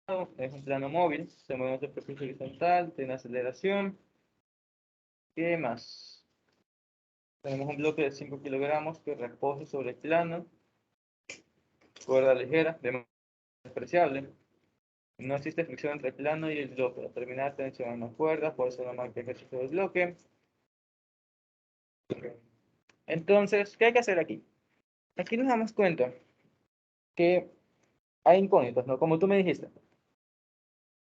es un plano móvil, se mueve en superficie horizontal, tiene aceleración. ¿Qué más? Tenemos un bloque de 5 kilogramos que reposa sobre el plano, cuerda ligera, despreciable. No existe fricción entre el plano y el bloque. La terminal tensión en las cuerdas, por eso no marca ejercicio del bloque. Entonces, ¿qué hay que hacer aquí? Aquí nos damos cuenta que hay incógnitas, ¿no? Como tú me dijiste.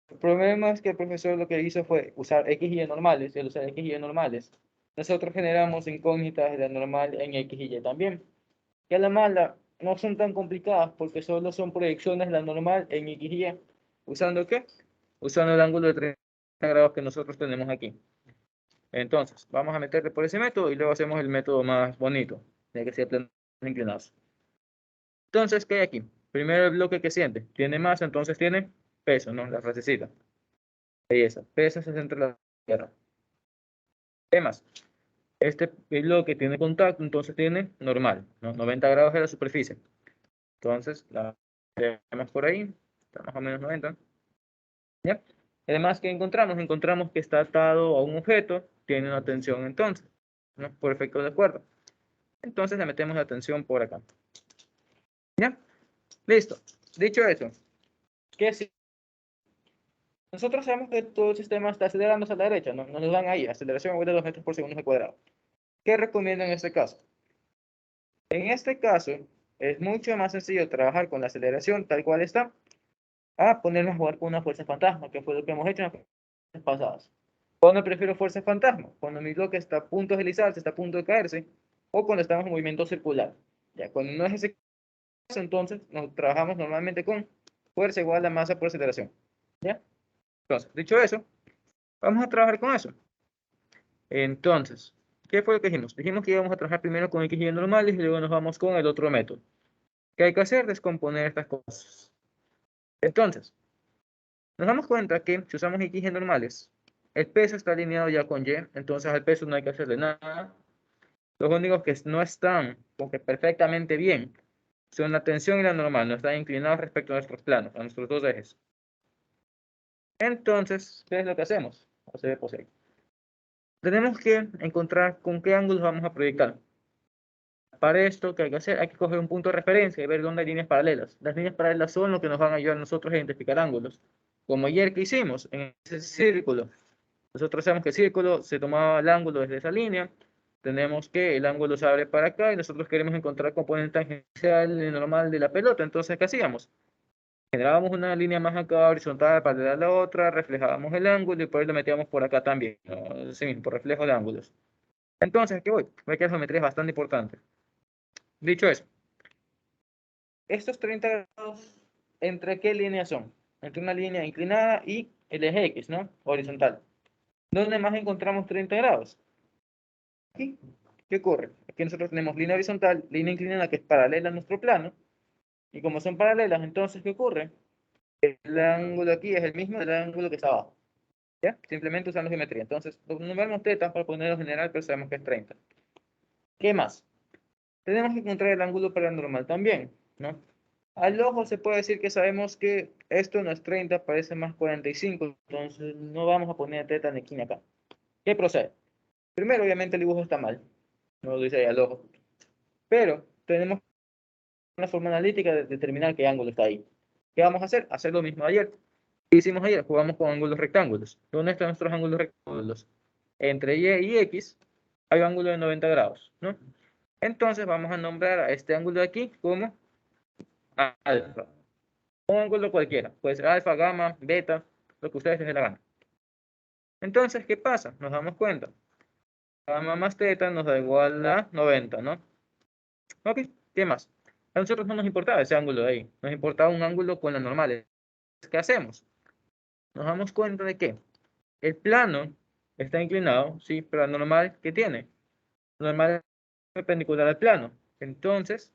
El problema es que el profesor lo que hizo fue usar X y Y normales, y al usar X y Y normales, nosotros generamos incógnitas de la normal en X y Y también. Que a la mala no son tan complicadas porque solo son proyecciones de la normal en X y Y. ¿Usando qué? Usando el ángulo de 30 grados que nosotros tenemos aquí. Entonces, vamos a meterle por ese método y luego hacemos el método más bonito, de que sea planos inclinados. Entonces, ¿qué hay aquí? Primero el bloque que siente. Tiene masa, entonces tiene peso, ¿no? La frasecita. Ahí esa. Peso se centra en la tierra. ¿Qué más? Este bloque tiene contacto, entonces tiene normal, ¿no? 90 grados de la superficie. Entonces, la tenemos por ahí. Está más o menos 90. ¿Ya? Además, ¿qué encontramos? Encontramos que está atado a un objeto, tiene una tensión entonces, ¿no? Por efecto de acuerdo. Entonces le metemos la tensión por acá. ¿Ya? Listo. Dicho eso, ¿qué si nosotros sabemos que todo el sistema está acelerando a la derecha? Nos lo dan ahí, aceleración de 2 metros por segundo al cuadrado. ¿Qué recomiendo en este caso? En este caso, es mucho más sencillo trabajar con la aceleración tal cual está, a ponernos a jugar con una fuerza fantasma, que fue lo que hemos hecho en las clases pasadas. Cuando prefiero fuerza fantasma, cuando mi bloque está a punto de deslizarse, está a punto de caerse, o cuando estamos en movimiento circular. Ya, cuando no es ese caso, entonces nos trabajamos normalmente con fuerza igual a masa por aceleración. ¿Ya? Entonces, dicho eso, vamos a trabajar con eso. Entonces, ¿qué fue lo que dijimos? Dijimos que íbamos a trabajar primero con X y Y normales y luego nos vamos con el otro método. ¿Qué hay que hacer? Descomponer estas cosas. Entonces, nos damos cuenta que si usamos X y Y normales, el peso está alineado ya con Y, entonces al peso no hay que hacerle nada. Los únicos que no están porque perfectamente bien son la tensión y la normal, no están inclinados respecto a nuestros planos, a nuestros dos ejes. Entonces, ¿qué es lo que hacemos? O sea, pues, tenemos que encontrar con qué ángulos vamos a proyectar. Para esto, ¿qué hay que hacer? Hay que coger un punto de referencia y ver dónde hay líneas paralelas. Las líneas paralelas son lo que nos van a ayudar a nosotros a identificar ángulos. Como ayer que hicimos en ese círculo. Nosotros sabemos que el círculo se tomaba el ángulo desde esa línea. Tenemos que el ángulo se abre para acá y nosotros queremos encontrar componente tangencial normal de la pelota. Entonces, ¿qué hacíamos? Generábamos una línea más acá horizontal paralela a la otra, reflejábamos el ángulo y por ahí lo metíamos por acá también, ¿no? Así mismo, por reflejo de ángulos. Entonces, ¿qué voy? Ve que la geometría es bastante importante. Dicho eso, estos 30 grados, ¿entre qué líneas son? Entre una línea inclinada y el eje X, ¿no? Horizontal. ¿Dónde más encontramos 30 grados? Aquí. ¿Qué ocurre? Aquí nosotros tenemos línea horizontal, línea inclinada que es paralela a nuestro plano. Y como son paralelas, entonces, ¿qué ocurre? El ángulo aquí es el mismo del ángulo que está abajo. ¿Ya? Simplemente usando geometría. Entonces, numeramos teta para ponerlo general, pero sabemos que es 30. ¿Qué más? Tenemos que encontrar el ángulo paranormal también, ¿no? Al ojo se puede decir que sabemos que esto no es 30, parece más 45, entonces no vamos a poner teta ni aquí ni acá. ¿Qué procede? Primero, obviamente, el dibujo está mal, no lo dice ahí al ojo, pero tenemos una forma analítica de determinar qué ángulo está ahí. ¿Qué vamos a hacer? Hacer lo mismo de ayer. ¿Qué hicimos ayer? Jugamos con ángulos rectángulos. ¿Dónde están nuestros ángulos rectángulos? Entre Y y X hay un ángulo de 90 grados, ¿no? Entonces vamos a nombrar a este ángulo de aquí como alfa. Un ángulo cualquiera, puede ser alfa, gamma, beta, lo que ustedes les dé la gana. Entonces, ¿qué pasa? Nos damos cuenta. Gamma más teta nos da igual a 90, ¿no? Ok, ¿qué más? A nosotros no nos importaba ese ángulo de ahí, nos importaba un ángulo con la normal. ¿Qué hacemos? Nos damos cuenta de que el plano está inclinado, sí, pero la normal, ¿qué tiene? La normal es perpendicular al plano. Entonces,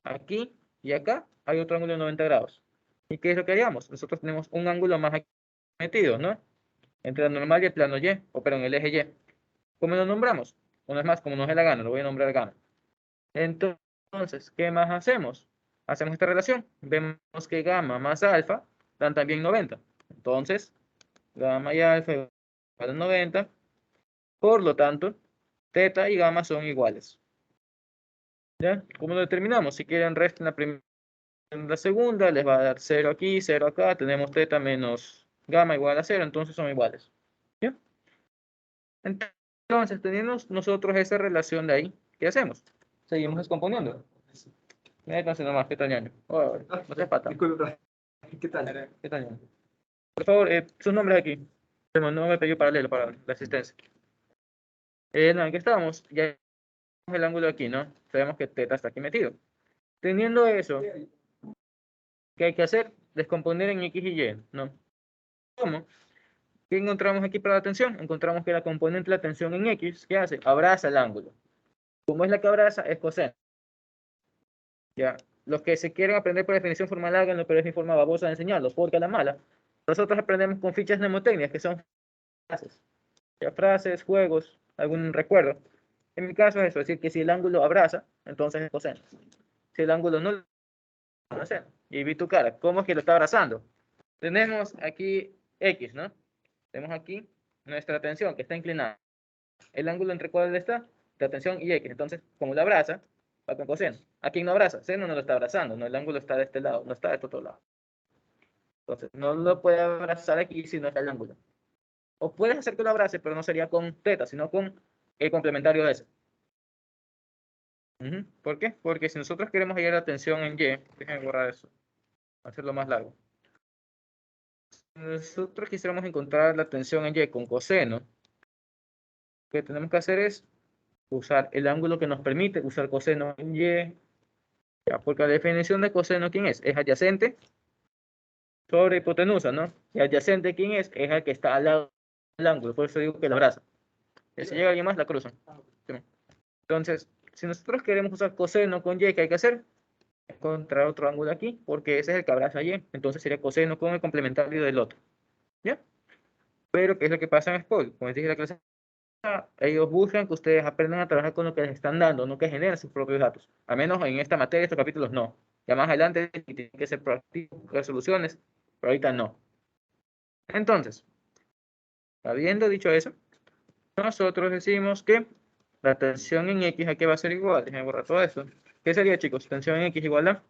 aquí y acá hay otro ángulo de 90 grados. ¿Y qué es lo que haríamos? Nosotros tenemos un ángulo más aquí metido, ¿no? Entre la normal y el plano Y, o perdón, el eje Y. ¿Cómo lo nombramos? Una vez más, como nos dé la gana, lo voy a nombrar gana. Entonces, ¿qué más hacemos? Hacemos esta relación. Vemos que gamma más alfa dan también 90. Entonces, gamma y alfa igual a 90. Por lo tanto, teta y gamma son iguales. ¿Ya? ¿Cómo lo determinamos? Si quieren, resten la primera y la segunda, les va a dar 0 aquí, 0 acá. Tenemos teta menos gamma igual a 0, entonces son iguales. ¿Ya? Entonces, tenemos nosotros esa relación de ahí. ¿Qué hacemos? Seguimos descomponiendo. Métanse nomás, ¿qué tal, ñaño? Oh, no seas pata. Disculpe, ¿qué tal? ¿Qué tal, ñaño? Por favor, sus nombres aquí. No me pidió paralelo para la asistencia. No, ¿en qué estamos? Ya vemos el ángulo aquí, ¿no? Sabemos que teta está aquí metido. Teniendo eso, ¿qué hay que hacer? Descomponer en X y Y, ¿no? ¿Cómo? ¿Qué encontramos aquí para la tensión? Encontramos que la componente de la tensión en X, ¿qué hace? Abraza el ángulo. ¿Cómo es la que abraza? Es coseno. Ya. Los que se quieren aprender por definición formal, háganlo, pero es mi forma babosa de enseñarlos, porque a la mala. Nosotros aprendemos con fichas mnemotecnias, que son frases. Ya, frases, juegos, algún recuerdo. En mi caso es eso, es decir, que si el ángulo abraza, entonces es coseno. Si el ángulo no lo abraza, y vi tu cara, ¿cómo es que lo está abrazando? Tenemos aquí X, ¿no? Tenemos aquí nuestra tensión que está inclinada. El ángulo entre cuál está, la tensión y X. Entonces, como lo abraza, va con coseno. ¿A quién no abraza? Seno no lo está abrazando, ¿no? El ángulo está de este lado, no está de este otro lado. Entonces, no lo puede abrazar aquí si no está el ángulo. O puedes hacer que lo abrace, pero no sería con teta, sino con el complementario de ese. ¿Por qué? Porque si nosotros queremos hallar la tensión en Y, déjenme borrar eso, hacerlo más largo. Si nosotros quisiéramos encontrar la tensión en Y con coseno, lo que tenemos que hacer es usar el ángulo que nos permite usar coseno en Y. Ya, porque la definición de coseno, ¿quién es? Es adyacente sobre hipotenusa, ¿no? Y adyacente, ¿quién es? Es el que está al lado del ángulo, por eso digo que lo abraza. Y si llega alguien más, la cruzan. ¿Sí? Entonces, si nosotros queremos usar coseno con Y, ¿qué hay que hacer? Encontrar otro ángulo aquí, porque ese es el que abraza Y. Entonces sería coseno con el complementario del otro. ¿Ya? Pero, ¿qué es lo que pasa en SPOIL? Como les dije en la clase, ellos buscan que ustedes aprendan a trabajar con lo que les están dando, no que generen sus propios datos. Al menos en esta materia, estos capítulos no. Ya más adelante tienen que ser proactivos, buscar soluciones, pero ahorita no. Entonces, habiendo dicho eso, nosotros decimos que la tensión en X aquí va a ser igual. Déjenme borrar todo esto. ¿Qué sería, chicos? Tensión en X igual a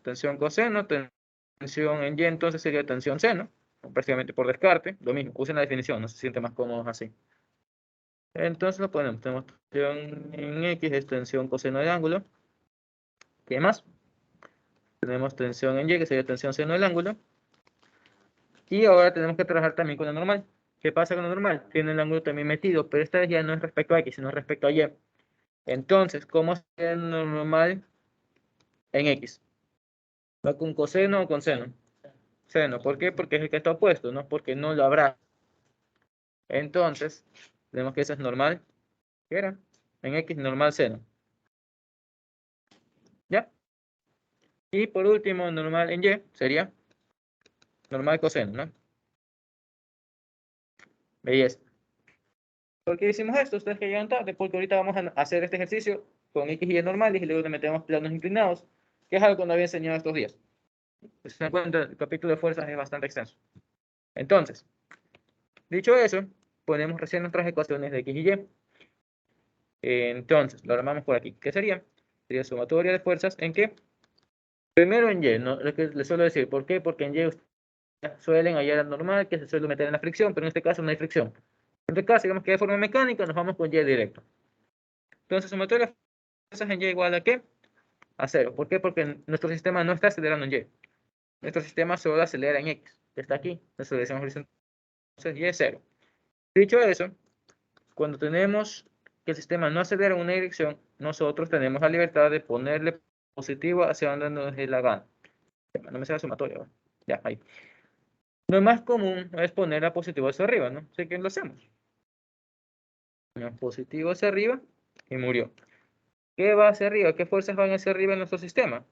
tensión coseno, tensión en Y, entonces sería tensión seno, prácticamente por descarte. Lo mismo, usen la definición, no se siente más cómodos así. Entonces lo ponemos, tenemos tensión en X, es tensión coseno del ángulo. ¿Qué más? Tenemos tensión en Y, que sería tensión seno del ángulo. Y ahora tenemos que trabajar también con la normal. ¿Qué pasa con la normal? Tiene el ángulo también metido, pero esta vez ya no es respecto a X, sino respecto a Y. Entonces, ¿cómo sería el normal en X? ¿Va con coseno o con seno? Seno. ¿Por qué? Porque es el que está opuesto, no porque no lo habrá. Entonces, tenemos que eso es normal. ¿Qué era? En X normal seno. ¿Ya? Y por último, normal en Y sería normal coseno, ¿no? Belleza. ¿Por qué hicimos esto? Ustedes que llegan tarde, porque ahorita vamos a hacer este ejercicio con X y Y normales y luego le metemos planos inclinados, que es algo que no había enseñado estos días. Si se dan cuenta, el capítulo de fuerzas es bastante extenso. Entonces, dicho eso, ponemos recién nuestras ecuaciones de X y Y. Entonces, lo armamos por aquí. ¿Qué sería? Sería sumatoria de fuerzas en qué? Primero en Y, ¿no? Lo que les suelo decir. ¿Por qué? Porque en Y ustedes suelen hallar la normal que se suele meter en la fricción, pero en este caso no hay fricción. En este caso, digamos que de forma mecánica, nos vamos con Y directo. Entonces, sumatoria de fuerzas en Y igual a ¿qué? A 0. ¿Por qué? Porque nuestro sistema no está acelerando en Y. Nuestro sistema solo acelera en X, que está aquí. Nuestra dirección horizontal. Entonces, Y es 0. Dicho eso, cuando tenemos que el sistema no acelera en una dirección, nosotros tenemos la libertad de ponerle positivo hacia donde nos dé la gana. No me sea sumatoria, ¿verdad? Ya, ahí. Lo más común es poner a positivo hacia arriba, ¿no? Así que lo hacemos. Positivo hacia arriba y murió. ¿Qué va hacia arriba? ¿Qué fuerzas van hacia arriba en nuestro sistema?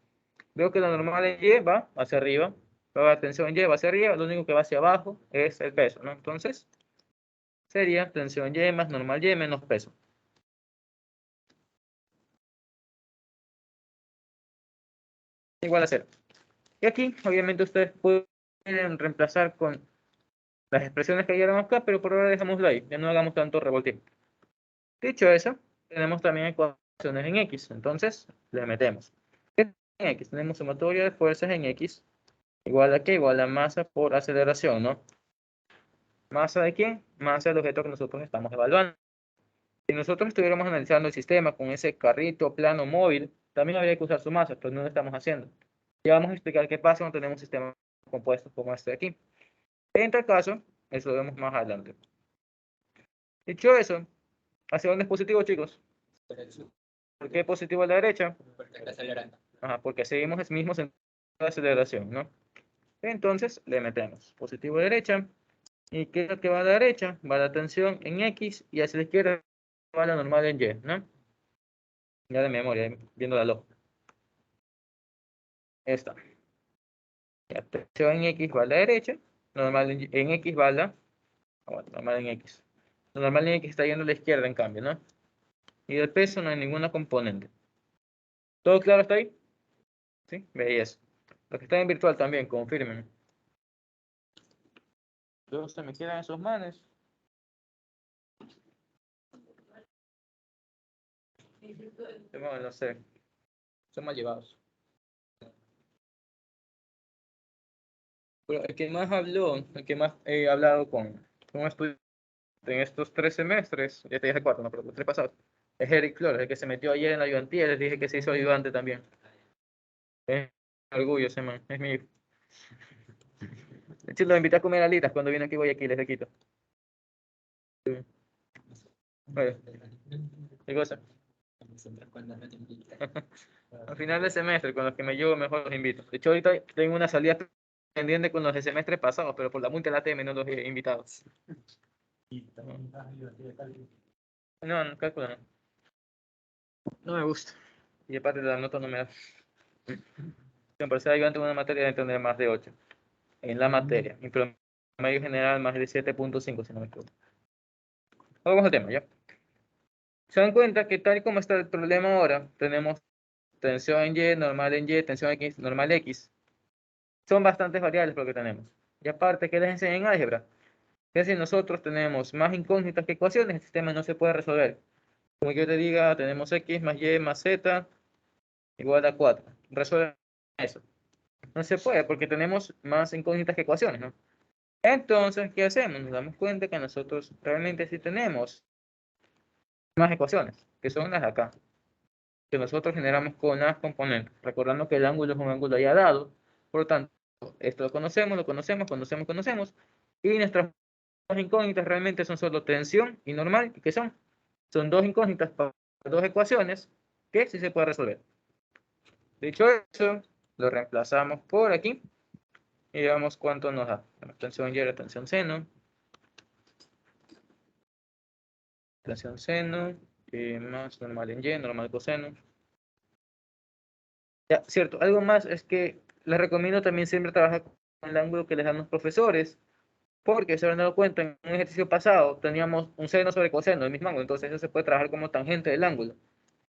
Veo que la normal en Y va hacia arriba, la tensión en Y va hacia arriba, lo único que va hacia abajo es el peso, ¿no? Entonces, sería tensión Y más normal Y menos peso. Igual a 0. Y aquí, obviamente, ustedes pueden reemplazar con las expresiones que hallaron acá, pero por ahora dejémoslo ahí, ya no hagamos tanto revoltivo. Dicho eso, tenemos también ecuaciones en X, entonces le metemos. En X tenemos sumatoria de fuerzas en X, igual a ¿qué? Igual a masa por aceleración, ¿no? ¿Masa de quién? Masa del objeto que nosotros estamos evaluando. Si nosotros estuviéramos analizando el sistema con ese carrito plano móvil, también habría que usar su masa, pero no lo estamos haciendo. Y vamos a explicar qué pasa cuando tenemos sistemas compuestos como este de aquí. En tal caso, eso lo vemos más adelante. Dicho eso, ¿hacia dónde es positivo, chicos? ¿Por qué positivo a la derecha? Porque está acelerando. Ajá, porque seguimos el mismo sentido de aceleración, ¿no? Entonces, le metemos positivo a la derecha. ¿Y qué es lo que va a la derecha? Va la tensión en X y hacia la izquierda va la normal en Y, ¿no? Ya de memoria, viendo la lógica. Esta. La tensión en X va a la derecha, normal en X va a la... bueno, normal en X. La normal en X está yendo a la izquierda, en cambio, ¿no? Y del peso no hay ninguna componente. ¿Todo claro hasta ahí? ¿Sí? Veis. Los que están en virtual también, confirmen. Luego se me quedan esos manes. Bueno, no sé. Son mal llevados. Pero el que más habló, el que más he hablado con un estudiante en estos 3 semestres, ya te dije 4, no, pero los 3 pasados, es Eric Flores, el que se metió ayer en la ayudantía, les dije que se hizo ayudante también. Es un orgullo ese man, es mi hijo. De hecho, lo invité a comer alitas cuando vino aquí, voy aquí, les de Quito. Sí. Oye, ¿qué cosa? Al final del semestre, con los que me llevo, mejor los invito. De hecho, ahorita tengo una salida pendiente con los de semestre pasado, pero por la multa de la TM no los he invitado. No, no, calculo no. No me gusta. Y aparte de la nota no me da. Siempre ser ayudante en una materia de tener más de 8. En la materia. Mi promedio general más de 7.5, si no me equivoco. Vamos al tema, ¿ya? Se dan cuenta que tal y como está el problema ahora, tenemos tensión en Y, normal en Y, tensión X, normal X. Son bastantes variables lo que tenemos. Y aparte, ¿qué les enseñan en álgebra? Que si nosotros tenemos más incógnitas que ecuaciones, el sistema no se puede resolver. Como yo te diga, tenemos X más Y más Z igual a 4. Resuelve eso. No se puede porque tenemos más incógnitas que ecuaciones, ¿no? Entonces, ¿qué hacemos? Nos damos cuenta que nosotros realmente sí tenemos más ecuaciones, que son las de acá, que nosotros generamos con las componentes, recordando que el ángulo es un ángulo ya dado, por lo tanto, esto conocemos, y nuestras incógnitas realmente son solo tensión y normal, ¿y qué son? Son dos incógnitas para dos ecuaciones que sí se puede resolver. Dicho eso, lo reemplazamos por aquí y veamos cuánto nos da. La tensión Y, la tensión seno, tensión seno, más normal en Y, normal coseno. Ya, cierto, algo más es que les recomiendo también siempre trabajar con el ángulo que les dan los profesores, porque se han dado cuenta en un ejercicio pasado teníamos un seno sobre coseno del mismo ángulo, entonces eso se puede trabajar como tangente del ángulo.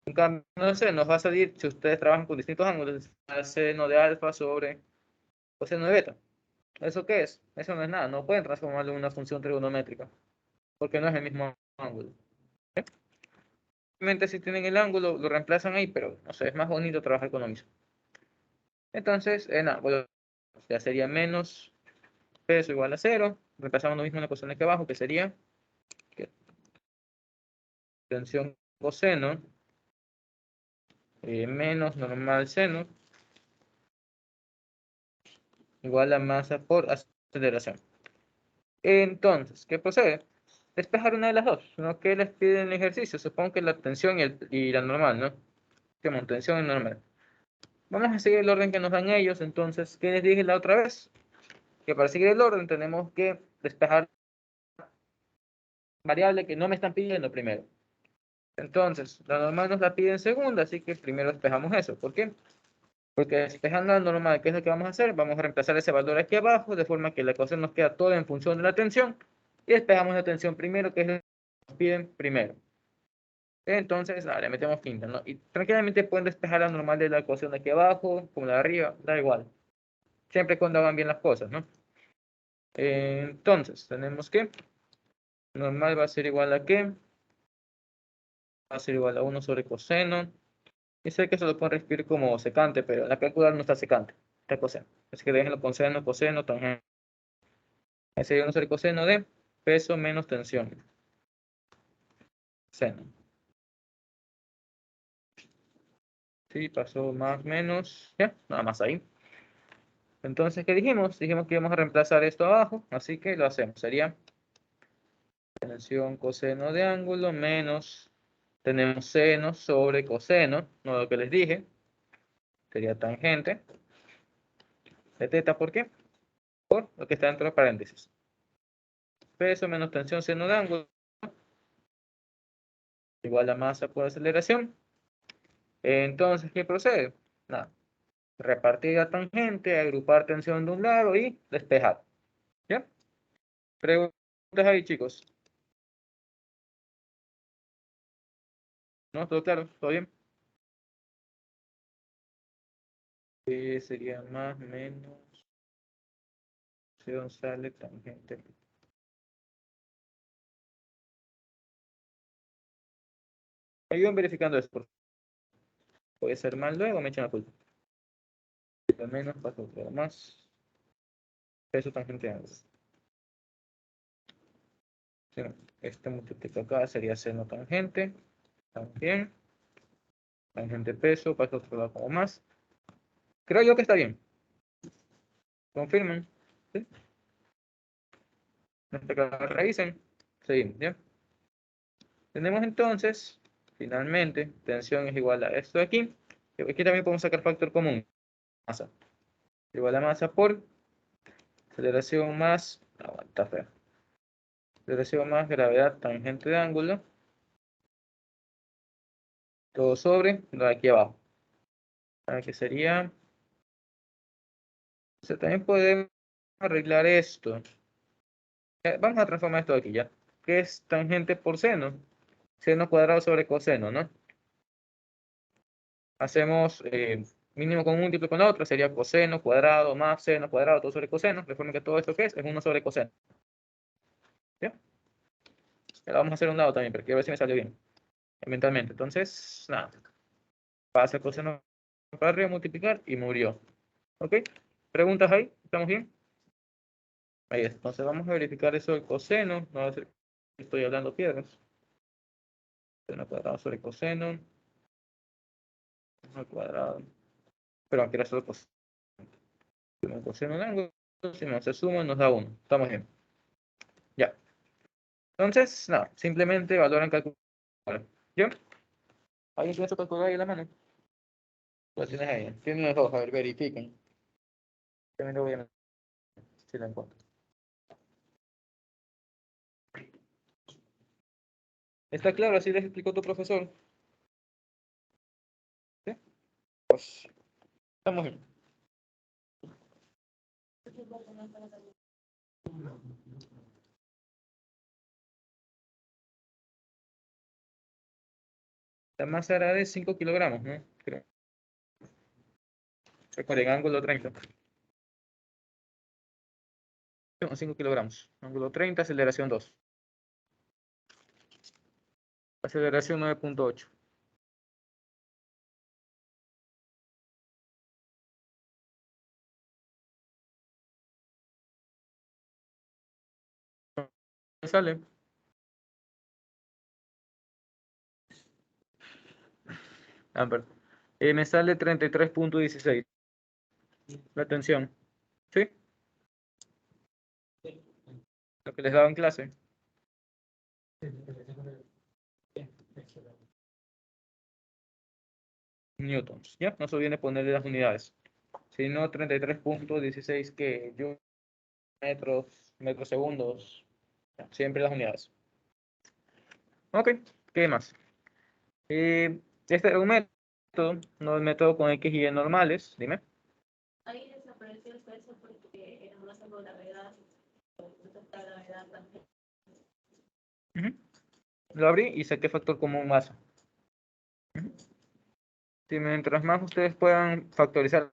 En cambio, no sé, nos va a salir, si ustedes trabajan con distintos ángulos, seno de alfa sobre coseno de beta. ¿Eso qué es? Eso no es nada, no pueden transformarlo en una función trigonométrica, porque no es el mismo ángulo. Obviamente si tienen el ángulo, lo reemplazan ahí, pero no sé, es más bonito trabajar con lo mismo. Entonces, nada, bueno, ya sería menos peso igual a 0. Reemplazamos lo mismo en la ecuación de aquí abajo, que sería que tensión coseno menos normal seno igual a masa por aceleración. Entonces, ¿qué procede? Despejar una de las dos, ¿no? ¿Qué les piden en el ejercicio? Supongo que la tensión y la normal, ¿no? Como tensión y normal. Vamos a seguir el orden que nos dan ellos, entonces, ¿qué les dije la otra vez? Que para seguir el orden tenemos que despejar variable que no me están pidiendo primero. Entonces, la normal nos la pide en segunda, así que primero despejamos eso. ¿Por qué? Porque despejando la normal, ¿qué es lo que vamos a hacer? Vamos a reemplazar ese valor aquí abajo, de forma que la ecuación nos queda toda en función de la tensión, y despejamos la tensión primero, que es lo que nos piden primero. Entonces, le metemos quinta, ¿no? Y tranquilamente pueden despejar la normal de la ecuación de aquí abajo, como la de arriba, da igual. Siempre cuando hagan bien las cosas, ¿no? Entonces, tenemos que normal va a ser igual a ¿qué? Va a ser igual a 1 sobre coseno. Y sé que se lo pueden escribir como secante, pero en la calculadora no está secante, está coseno. Así que déjenlo con seno, coseno, tangente. Ese sería 1 sobre coseno de peso menos tensión. Seno. Sí, pasó más menos. Ya, nada más ahí. Entonces, ¿qué dijimos? Dijimos que íbamos a reemplazar esto abajo, así que lo hacemos. Sería tensión coseno de ángulo menos, tenemos seno sobre coseno, no lo que les dije, sería tangente de teta, ¿por qué? Por lo que está dentro de paréntesis. Peso menos tensión seno de ángulo igual a masa por aceleración. Entonces, ¿qué procede? Nada, repartir la tangente, agrupar tensión de un lado y despejar. ¿Ya? Preguntas ahí, chicos. ¿No? ¿Todo claro? ¿Todo bien? Sería más menos tensión sale tangente. Ayuden verificando esto, por favor. Puede ser mal luego, me echan la culpa. Al menos paso otro más. Peso tangente de ángulo. Sí, este multiplica acá sería seno tangente. También. Tangente peso, paso otro lado como más. Creo yo que está bien. Confirmen. ¿Sí? Revisen. Seguimos, ¿ya? Tenemos entonces, finalmente, tensión es igual a esto de aquí. Y aquí también podemos sacar factor común. Masa. Igual a masa por aceleración más. Aguanta feo. Aceleración más gravedad tangente de ángulo. Todo sobre lo de aquí abajo. Que sería. O sea, también podemos arreglar esto. Vamos a transformar esto de aquí ya. ¿Qué es tangente por seno? Seno cuadrado sobre coseno, ¿no? Hacemos mínimo con un múltiplo con otro, sería coseno cuadrado más seno cuadrado, todo sobre coseno. De forma que todo esto que es 1 sobre coseno. ¿Ya? Lo vamos a hacer a un lado también, pero quiero ver si me salió bien. Mentalmente. Entonces, nada. Pasa coseno para arriba, multiplicar y murió. ¿Ok? ¿Preguntas ahí? ¿Estamos bien? Ahí está. Entonces vamos a verificar eso del coseno. No va a ser que estoy hablando piedras. Seno cuadrado sobre coseno. Al cuadrado. Pero quiero hacer coseno. Coseno de ángulo. Si no se suma, nos da 1. Estamos bien. Ya. Entonces, nada. Simplemente valoran calcular. ¿Ya? ¿Alguien tiene su calculadora ahí en la mano? Lo tienes ahí. Tienen los dos. A ver, verifiquen. También lo voy a si lo encuentro. ¿Está claro? Así les explicó tu profesor. ¿Sí? Pues, estamos bien. La masa era de 5 kilogramos, ¿no? Creo. Recuerden, ángulo 30. No, 5 kilogramos. Ángulo 30, aceleración 2. Aceleración 9.8. ¿Me sale? Perdón. Me sale 33.16. La tensión. ¿Sí? Lo que les daba en clase. Newtons. ¿Ya? No se olviden ponerle las unidades. Si no, 33.16 que yo metros segundos. Siempre las unidades. Ok, ¿qué más? Este era un método, no el método con X y Y normales. Dime. Ahí desapareció el peso porque era más algo de gravedad, la gravedad también. Lo abrí y saqué factor común masa. Si mientras más ustedes puedan factorizar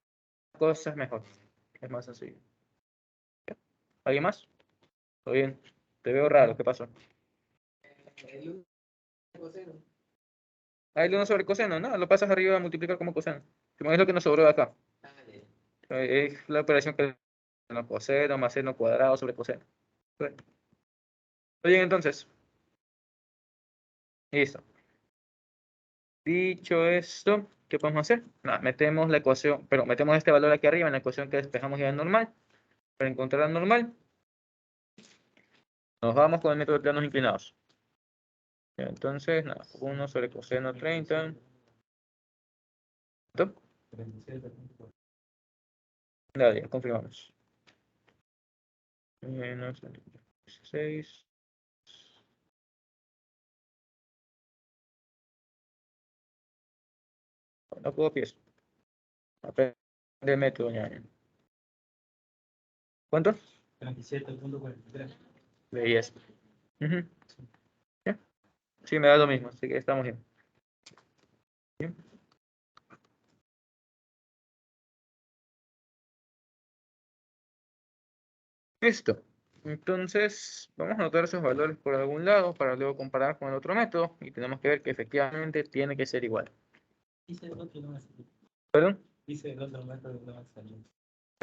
cosas, mejor. Es más sencillo. ¿Alguien más? ¿Todo bien? Te veo raro, ¿qué pasó? Ah, el 1 sobre coseno, no, lo pasas arriba a multiplicar como coseno. Es lo que nos sobró de acá. Es la operación que no coseno más seno cuadrado sobre coseno. Bueno, bien, entonces. Listo. Dicho esto, ¿qué podemos hacer? Nada, metemos la ecuación, pero metemos este valor aquí arriba en la ecuación que despejamos ya en normal. Para encontrar la normal, nos vamos con el método de planos inclinados. Ya, entonces, nada, 1 sobre coseno 30. ¿Listo? Dale, ya confirmamos. Menos 16. No copies. Aprende el método, ya. ¿Cuánto? 37.43. Veías. Ujú. ¿Ya? Sí, me da lo mismo, así que estamos bien. Bien. Listo. Entonces, vamos a anotar esos valores por algún lado para luego comparar con el otro método y tenemos que ver que efectivamente tiene que ser igual. Dice el otro no va a salir. ¿Perdón? Dice el otro método no va a salir.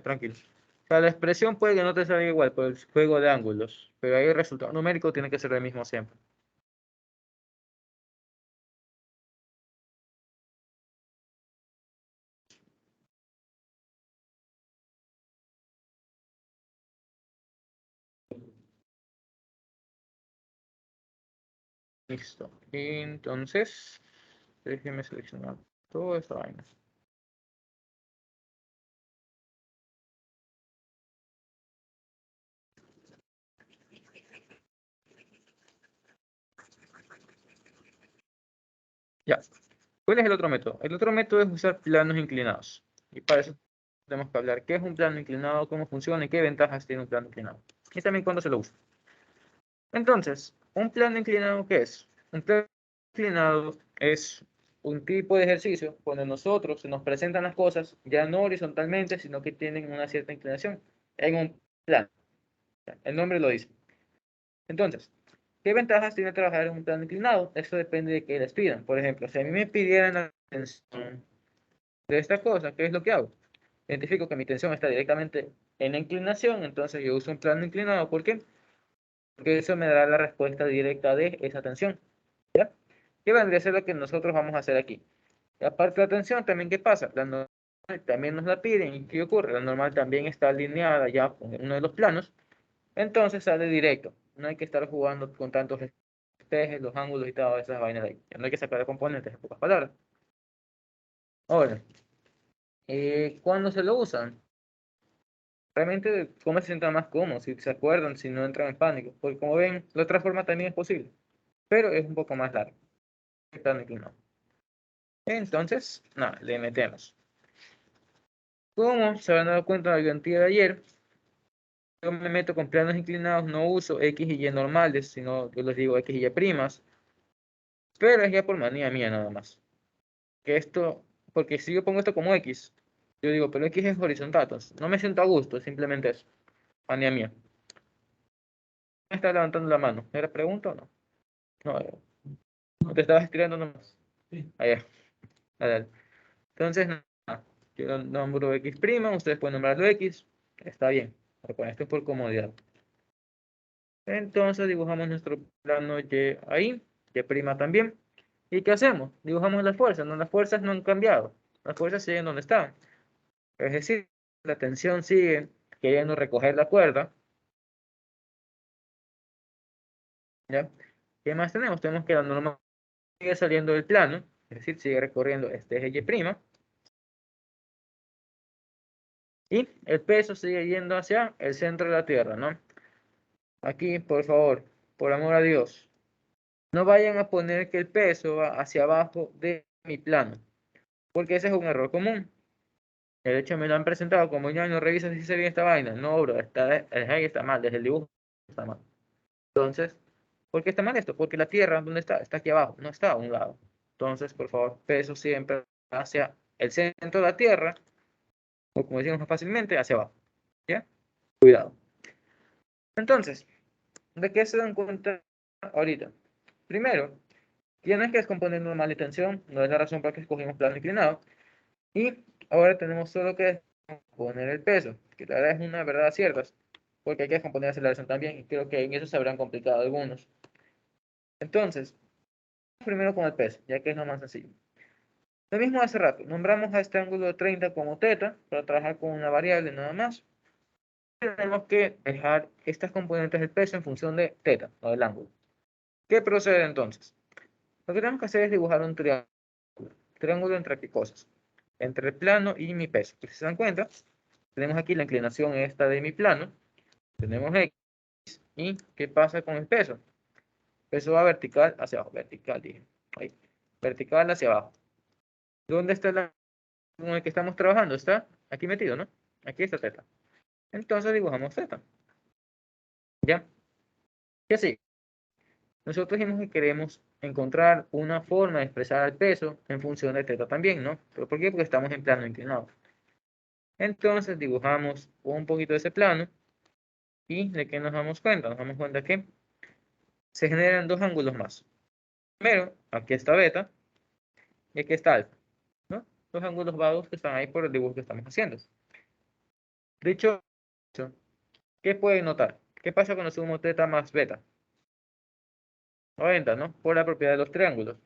Tranquilo. O sea, la expresión puede que no te salga igual por el juego de ángulos, pero ahí el resultado numérico tiene que ser el mismo siempre. Listo. Entonces, déjeme seleccionar toda esta vaina. Ya. ¿Cuál es el otro método? El otro método es usar planos inclinados. Y para eso tenemos que hablar qué es un plano inclinado, cómo funciona y qué ventajas tiene un plano inclinado. Y también cuándo se lo usa. Entonces, ¿un plano inclinado qué es? Un plano inclinado es un tipo de ejercicio cuando nosotros se nos presentan las cosas ya no horizontalmente, sino que tienen una cierta inclinación en un plano. El nombre lo dice. Entonces, ¿qué ventajas tiene trabajar en un plano inclinado? Eso depende de qué les pidan. Por ejemplo, si a mí me pidieran la tensión de esta cosa, ¿qué es lo que hago? Identifico que mi tensión está directamente en la inclinación, entonces yo uso un plano inclinado. ¿Por qué? Porque eso me dará la respuesta directa de esa tensión. ¿Ya? ¿Qué vendría a ser lo que nosotros vamos a hacer aquí? Y aparte de la tensión, también ¿qué pasa? La normal también nos la piden. ¿Y qué ocurre? La normal también está alineada ya con uno de los planos. Entonces sale directo. No hay que estar jugando con tantos ejes, los ángulos y todas esas vainas de ahí. No hay que sacar de componentes, en pocas palabras. Ahora, ¿cuándo se lo usan? Realmente, ¿cómo se sientan más cómodos? Si se acuerdan, si no entran en pánico. Porque como ven, la otra forma también es posible. Pero es un poco más largo. Plano inclinado. Entonces, nada, le metemos. Como se habrán dado cuenta de la antiguo de ayer, yo me meto con planos inclinados, no uso X y Y normales, sino yo les digo X y Y primas. Pero es ya por manía mía nada más. Que esto, porque si yo pongo esto como X, yo digo, pero X es horizontal, entonces no me siento a gusto, simplemente eso. Manía mía. ¿Me está levantando la mano? ¿Era pregunta o no? No, no te estabas estirando nomás. Sí. Allá, dale. Entonces, nada, yo nombro X', ustedes pueden nombrarlo X, está bien, pero con esto es por comodidad. Entonces dibujamos nuestro plano Y ahí, Y' también. ¿Y qué hacemos? Dibujamos las fuerzas, no, las fuerzas no han cambiado, las fuerzas siguen donde están. Es decir, la tensión sigue queriendo recoger la cuerda, ¿ya? ¿Qué más tenemos? Tenemos que la norma sigue saliendo del plano, es decir, sigue recorriendo este eje Y', y el peso sigue yendo hacia el centro de la Tierra, ¿no? Aquí, por favor, por amor a Dios, no vayan a poner que el peso va hacia abajo de mi plano, porque ese es un error común. De hecho, me lo han presentado como ya no revisas si se ve esta vaina. No, bro, ahí está mal, desde el dibujo está mal. Entonces, ¿por qué está mal esto? Porque la Tierra, ¿dónde está? Está aquí abajo, no está a un lado. Entonces, por favor, peso siempre hacia el centro de la Tierra, o como decimos más fácilmente, hacia abajo. ¿Ya? Cuidado. Entonces, ¿de qué se dan cuenta ahorita? Primero, tienes que descomponer normal y tensión, no es la razón por la que escogimos plano inclinado. Y ahora tenemos solo que descomponer el peso, que la verdad es una verdad cierta, porque hay que descomponer la aceleración también, y creo que en eso se habrán complicado algunos. Entonces, primero con el peso, ya que es lo más sencillo. Lo mismo hace rato, nombramos a este ángulo de 30 como θ, para trabajar con una variable nada más. Tenemos que dejar estas componentes del peso en función de θ, o del ángulo. ¿Qué procede entonces? Lo que tenemos que hacer es dibujar un triángulo. ¿Triángulo entre qué cosas? Entre el plano y mi peso. Si se dan cuenta, tenemos aquí la inclinación esta de mi plano, tenemos X, y ¿qué pasa con el peso? El peso va vertical hacia abajo, vertical, dije, ahí, vertical hacia abajo. ¿Dónde está el ángulo con el que estamos trabajando? Está aquí metido, ¿no? Aquí está θ. Entonces dibujamos θ. ¿Ya? Y así, nosotros dijimos que queremos encontrar una forma de expresar el peso en función de θ también, ¿no? ¿Pero por qué? Porque estamos en plano inclinado. Entonces dibujamos un poquito de ese plano. ¿Y de qué nos damos cuenta? Nos damos cuenta que se generan dos ángulos más. Primero, aquí está beta y aquí está alfa, ¿no? Dos ángulos vagos que están ahí por el dibujo que estamos haciendo. Dicho eso, ¿qué pueden notar? ¿Qué pasa cuando sumo teta más beta? 90, ¿no? Por la propiedad de los triángulos.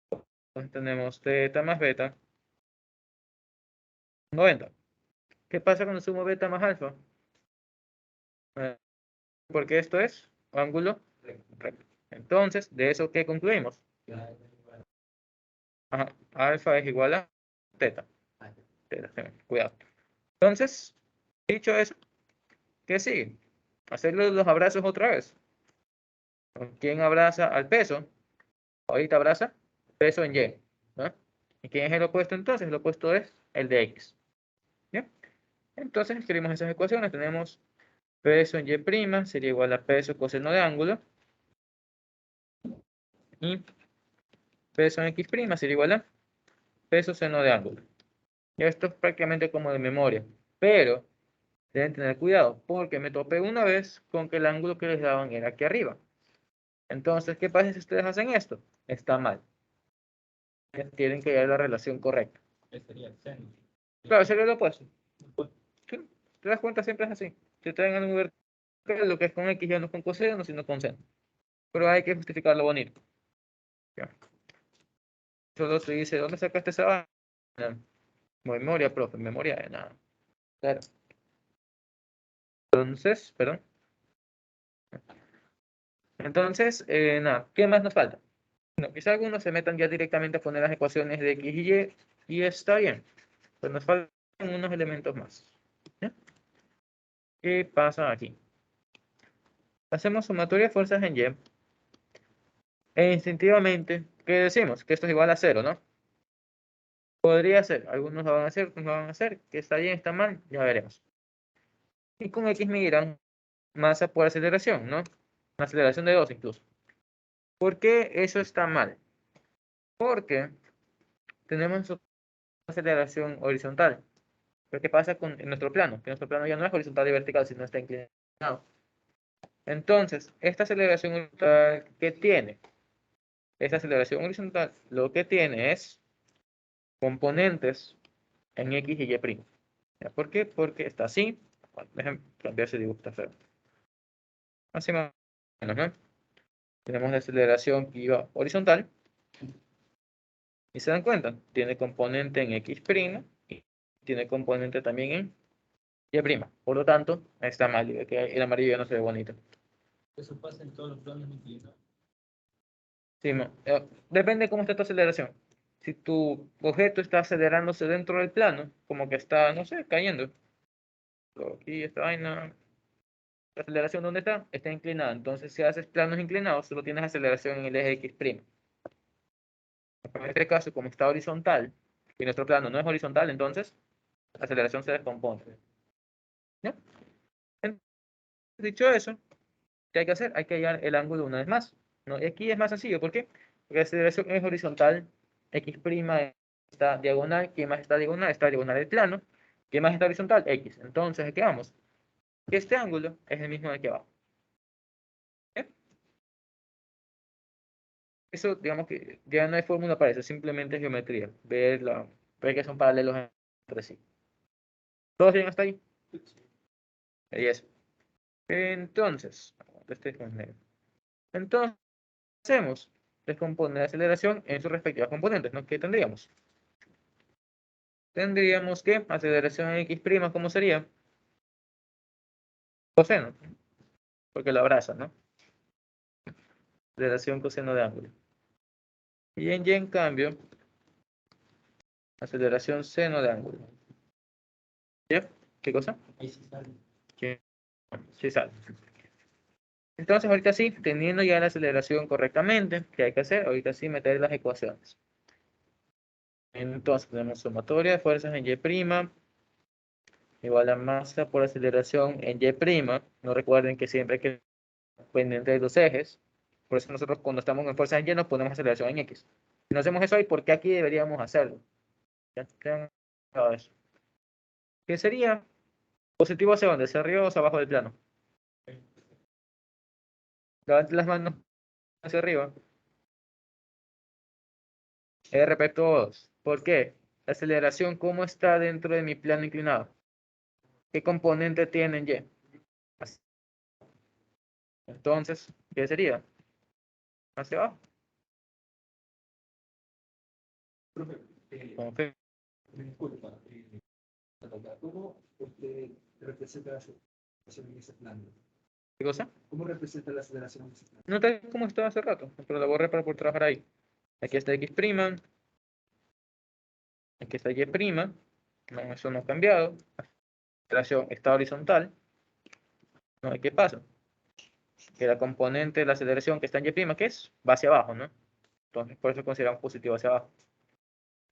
Entonces tenemos teta más beta, 90. ¿Qué pasa cuando sumo beta más alfa? Porque esto es ángulo recto. Entonces, ¿de eso qué concluimos? Ajá, alfa es igual a teta. Cuidado. Entonces, dicho eso, ¿qué sigue? Hacerle los abrazos otra vez. ¿Quién abraza al peso? Ahorita abraza peso en Y, ¿no? ¿Y quién es el opuesto entonces? El opuesto es el de X. ¿Bien? Entonces escribimos esas ecuaciones. Tenemos peso en Y' sería igual a peso coseno de ángulo. Y peso en X' sería igual a peso seno de ángulo. Y esto es prácticamente como de memoria. Pero deben tener cuidado porque me topé una vez con que el ángulo que les daban era aquí arriba. Entonces, ¿qué pasa si ustedes hacen esto? Está mal. Tienen que hallar la relación correcta. Ese sería el seno. Claro, sería lo opuesto. Sí, te das cuenta, siempre es así. Si te dan algo vertical, lo que es con X ya no es con coseno, sino con seno. Pero hay que justificarlo bonito. Ya. Solo te dice, ¿dónde sacaste esa vaina? Memoria, profe, memoria de nada. Claro. Entonces, perdón. Entonces, nada, ¿qué más nos falta? No, quizá algunos se metan ya directamente a poner las ecuaciones de X y está bien. Pero nos faltan unos elementos más. ¿Ya? ¿Qué pasa aquí? Hacemos sumatoria de fuerzas en Y. E instintivamente, ¿qué decimos? Que esto es igual a 0, ¿no? Podría ser. Algunos lo van a hacer, otros no lo van a hacer. Que está bien, está mal, ya veremos. Y con X me dirán masa por aceleración, ¿no? Una aceleración de 2 incluso. ¿Por qué eso está mal? Porque tenemos una aceleración horizontal. Pero ¿qué pasa con nuestro plano? Que nuestro plano ya no es horizontal y vertical, sino está inclinado. Entonces, esta aceleración horizontal, ¿qué tiene? Esta aceleración horizontal lo que tiene es componentes en X y Y'. ¿Ya? ¿Por qué? Porque está así. Bueno, déjenme cambiar ese dibujo, está feo. Así más o menos, ¿no? Tenemos la aceleración que iba horizontal. Y se dan cuenta, tiene componente en X' y tiene componente también en Y'. Por lo tanto, está mal, que el amarillo ya no se ve bonito. Eso pasa en todos los planos inclinados. Sí, depende cómo está tu aceleración. Si tu objeto está acelerándose dentro del plano, como que está, no sé, cayendo. Aquí esta vaina, la aceleración ¿dónde está? Está inclinada. Entonces, si haces planos inclinados, solo tienes aceleración en el eje X'. En este caso, como está horizontal, y nuestro plano no es horizontal, entonces la aceleración se descompone. ¿Ya? Entonces, dicho eso, ¿qué hay que hacer? Hay que hallar el ángulo una vez más. ¿No? Y aquí es más sencillo, ¿por qué? Porque la aceleración es horizontal, X' está diagonal, ¿qué más está diagonal? Está diagonal el plano, ¿qué más está horizontal? X. Entonces, ¿a qué vamos? que este ángulo es el mismo de aquí abajo. ¿Bien? Eso, digamos que ya no hay fórmula para eso, simplemente geometría. Ver que son paralelos entre sí. ¿Todos bien hasta ahí? Y eso. Entonces, este es con negro. Entonces, hacemos descomponer la aceleración en sus respectivas componentes, ¿no? ¿Qué tendríamos? Tendríamos que aceleración en x', ¿cómo sería? Coseno, porque la abraza, ¿no? Aceleración coseno de ángulo. Y en y, en cambio, aceleración seno de ángulo. ¿Ya? ¿Qué cosa? Ahí sí sale. ¿Qué? Sí sale. Entonces, ahorita sí, teniendo ya la aceleración correctamente, ¿qué hay que hacer? Ahorita sí meter las ecuaciones. Entonces, tenemos sumatoria de fuerzas en y', igual a masa por aceleración en y'. No recuerden que siempre hay que pendiente de los ejes. Por eso nosotros cuando estamos en fuerzas en y nos ponemos aceleración en x. Si no hacemos eso ahí, ¿por qué aquí deberíamos hacerlo? Ya tengan claro eso. ¿Qué sería? Positivo hacia dónde, hacia arriba o hacia abajo del plano. Levanten las manos hacia arriba. Respecto. ¿Por qué? La aceleración, ¿cómo está dentro de mi plano inclinado? ¿Qué componente tiene en y? Así. Entonces, ¿qué sería? Hacia abajo. Profe, Confirmo. disculpa, ¿cómo usted representa la aceleración en ese plano? ¿Qué cosa? ¿Cómo representa la aceleración en ese plano? No tal como estaba hace rato, pero la borré para poder trabajar ahí. Aquí está x', aquí está y', no, eso no ha cambiado. La aceleración está horizontal. No, ¿qué pasa? Que la componente de la aceleración que está en y', ¿qué es? Va hacia abajo, ¿no? Entonces, por eso consideramos positivo hacia abajo.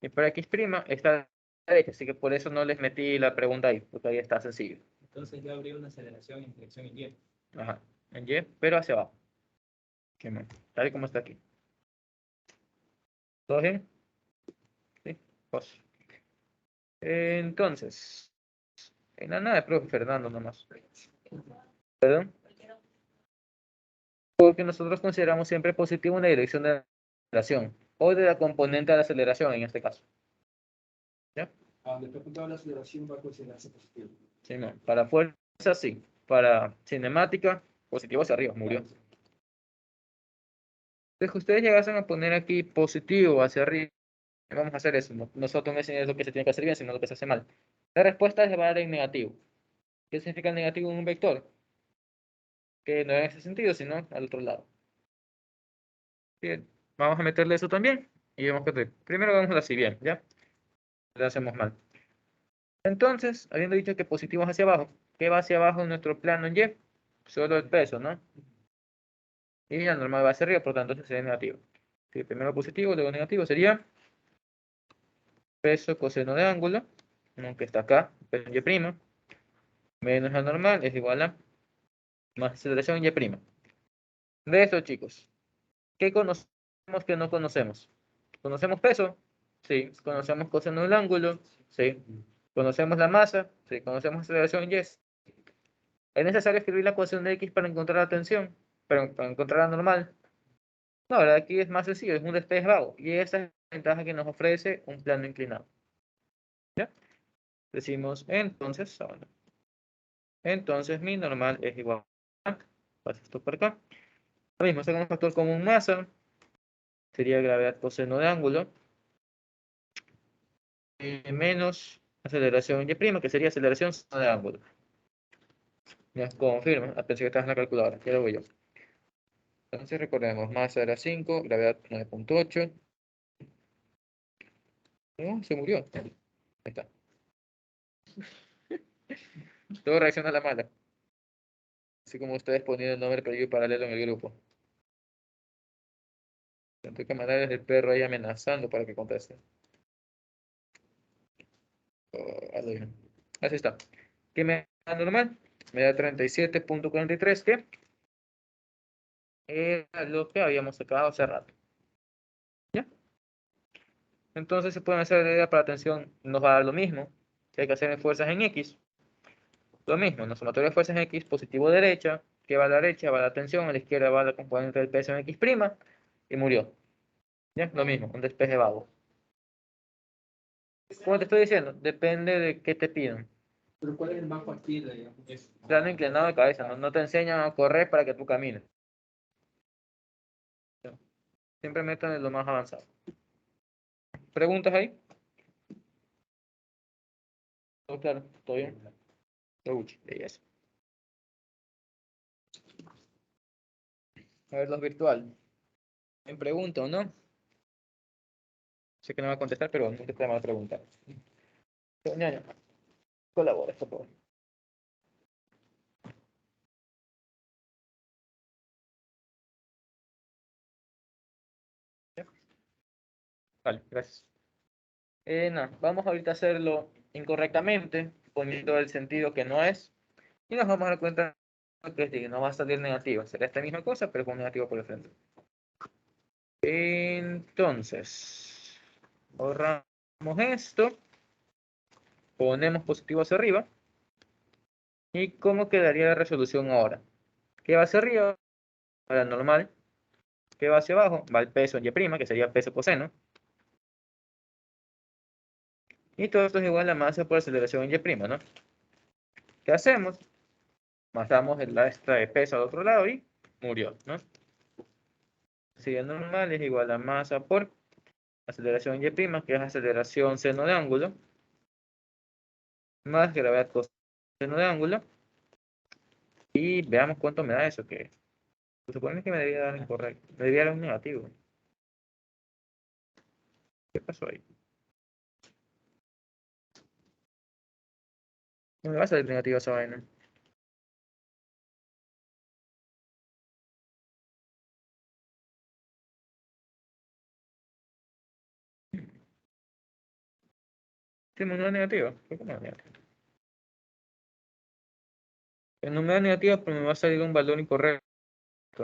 Y para x' está a la derecha, así que por eso no les metí la pregunta ahí, porque ahí está sencillo. Entonces yo habría una aceleración en dirección en Y. Ajá, en y, pero hacia abajo. ¿Qué más? Tal y como está aquí. ¿Todo bien? Sí. Pues. Entonces, en la nada de profe Fernando nomás. ¿Perdón? Porque nosotros consideramos siempre positivo una dirección de la aceleración, o de la componente de la aceleración en este caso. ¿Ya? A donde está apuntado la aceleración va a considerarse positivo. Sí, no. Para fuerza, sí. Para cinemática, positivo hacia arriba, murió. Entonces, que ustedes llegasen a poner aquí positivo hacia arriba, vamos a hacer eso. Nosotros no es lo que se tiene que hacer bien, sino lo que se hace mal. La respuesta se va a dar en negativo. ¿Qué significa el negativo en un vector? Que no en ese sentido, sino al otro lado. Bien, vamos a meterle eso también. Y vemos que primero vamos así bien, ¿ya? Lo hacemos mal. Entonces, habiendo dicho que positivo es hacia abajo, ¿qué va hacia abajo en nuestro plano en Y? Solo el peso, ¿no? Y la normal va hacia arriba, por lo tanto, este sería negativo. Sí, primero positivo, luego negativo sería peso coseno de ángulo, ¿no? Que está acá, peso en Y', menos la normal es igual a más aceleración en Y'. De esto, chicos, ¿qué conocemos que no conocemos? ¿Conocemos peso? Sí. ¿Conocemos coseno del ángulo? Sí. ¿Conocemos la masa? Sí. ¿Conocemos aceleración en Y? ¿Es necesario escribir la ecuación de X para encontrar la tensión? Para encontrar la normal. No, ahora aquí es más sencillo, es un despeje vago. Y esa es la ventaja que nos ofrece un plano inclinado. ¿Ya? Decimos entonces, bueno, entonces mi normal es igual a, pasa esto por acá. Lo mismo, sacamos factor común masa, sería gravedad coseno de ángulo, menos aceleración en Y', que sería aceleración seno de ángulo. Ya, confirma, pensé que estás en la calculadora, ya lo voy yo. Entonces recordemos, masa era 5, gravedad 9.8. No, se murió. Ahí está. Todo reacciona a la mala. Así como ustedes poniendo el nombre perdido y paralelo en el grupo. Tengo que mandar el perro ahí amenazando para que conteste. Así está. ¿Qué me da normal? Me da 37.43, ¿qué? Era lo que habíamos sacado hace rato. ¿Ya? Entonces se pueden hacer la idea para tensión, nos va a dar lo mismo. Que hay que hacer fuerzas en X. Lo mismo, la sumatoria de fuerzas en X, positivo derecha, que va a la derecha, va la tensión, a la izquierda va la componente del peso en X', y murió. ¿Ya? Lo mismo, un despeje vago. Como te estoy diciendo, depende de qué te pidan. Pero ¿cuál es el más factible, digamos? Plano inclinado de cabeza, no te enseñan a correr para que tú camines. Siempre metan en lo más avanzado. ¿Preguntas ahí? ¿Todo claro? ¿Todo bien? Uy, belleza. A ver, los virtual. ¿Me pregunto o no? Sé que no va a contestar, pero no te va a preguntar. Ñaño, colabora, por favor. ¿Ya? Vale, gracias. Nada, vamos ahorita a hacerlo incorrectamente, poniendo el sentido que no es, y nos vamos a dar cuenta que sí, no va a salir negativa. Será esta misma cosa, pero con negativo por el frente. Entonces, ahorramos esto, ponemos positivo hacia arriba, ¿y cómo quedaría la resolución ahora? ¿Qué va hacia arriba? Va la normal. ¿Qué va hacia abajo? Va el peso en Y', que sería peso coseno. Y todo esto es igual a la masa por aceleración en Y', ¿no? ¿Qué hacemos? Matamos la extra de peso al otro lado y murió, ¿no? Si es normal es igual a masa por aceleración Y', que es aceleración seno de ángulo, más gravedad coseno de ángulo. Y veamos cuánto me da eso, que se supone que me debía dar incorrecto. Me debía dar un negativo. ¿Qué pasó ahí? No me va a salir negativo esa vaina. Sí, me da negativo. ¿Por qué me da negativo? El número negativo, pero me va a salir un valor incorrecto,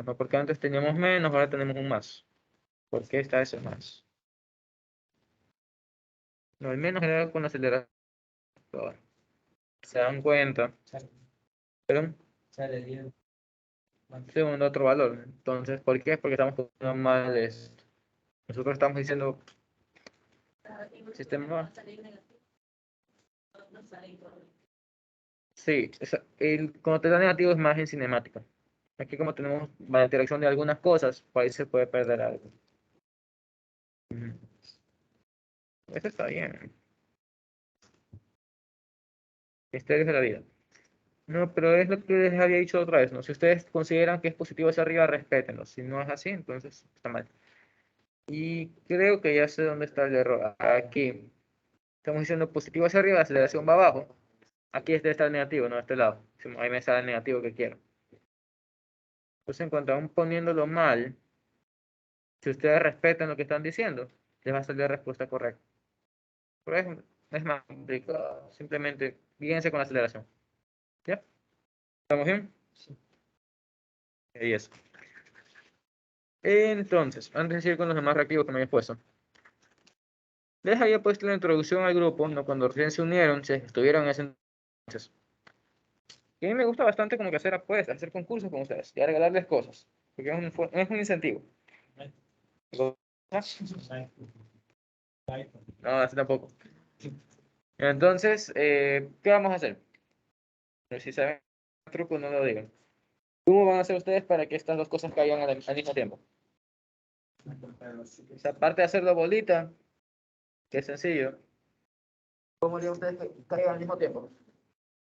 ¿no? Porque antes teníamos menos, ahora tenemos un más. ¿Por qué está ese más? No, el menos era con la aceleración. ¿Se dan cuenta? Pero Sale 10. segundo otro valor. Entonces, ¿por qué? Porque estamos poniendo mal esto. Nosotros estamos diciendo sistema. Va a salir negativo, no sale incorrecto. Sí, cuando te da negativo es más en cinemática. Aquí como tenemos la interacción de algunas cosas, por ahí se puede perder algo. Ujú. Eso está bien. Misterios de la vida. No, pero es lo que les había dicho otra vez, ¿no? Si ustedes consideran que es positivo hacia arriba, respétenlo. Si no es así, entonces está mal. Y creo que ya sé dónde está el error. Aquí. Estamos diciendo positivo hacia arriba, la aceleración va abajo. Aquí este está el negativo, no de este lado. Ahí me sale el negativo que quiero. Entonces, en cuanto aún poniéndolo mal, si ustedes respetan lo que están diciendo, les va a salir la respuesta correcta. Por ejemplo, es más complicado. Simplemente fíjense con la aceleración. ¿Ya? ¿Estamos bien? Y eso. Entonces, antes de seguir con los demás reactivos que me había puesto, les había puesto la introducción al grupo, ¿no? Cuando recién se unieron, si estuvieron en ese entonces. Y a mí me gusta bastante como que hacer apuestas, hacer concursos con ustedes y a regalarles cosas, porque es un incentivo. No, así tampoco. Entonces, ¿qué vamos a hacer? Si saben el truco, no lo digan. ¿Cómo van a hacer ustedes para que estas dos cosas caigan al mismo tiempo? O sea, aparte de hacerlo bolita, que es sencillo, ¿cómo harían ustedes que caigan al mismo tiempo?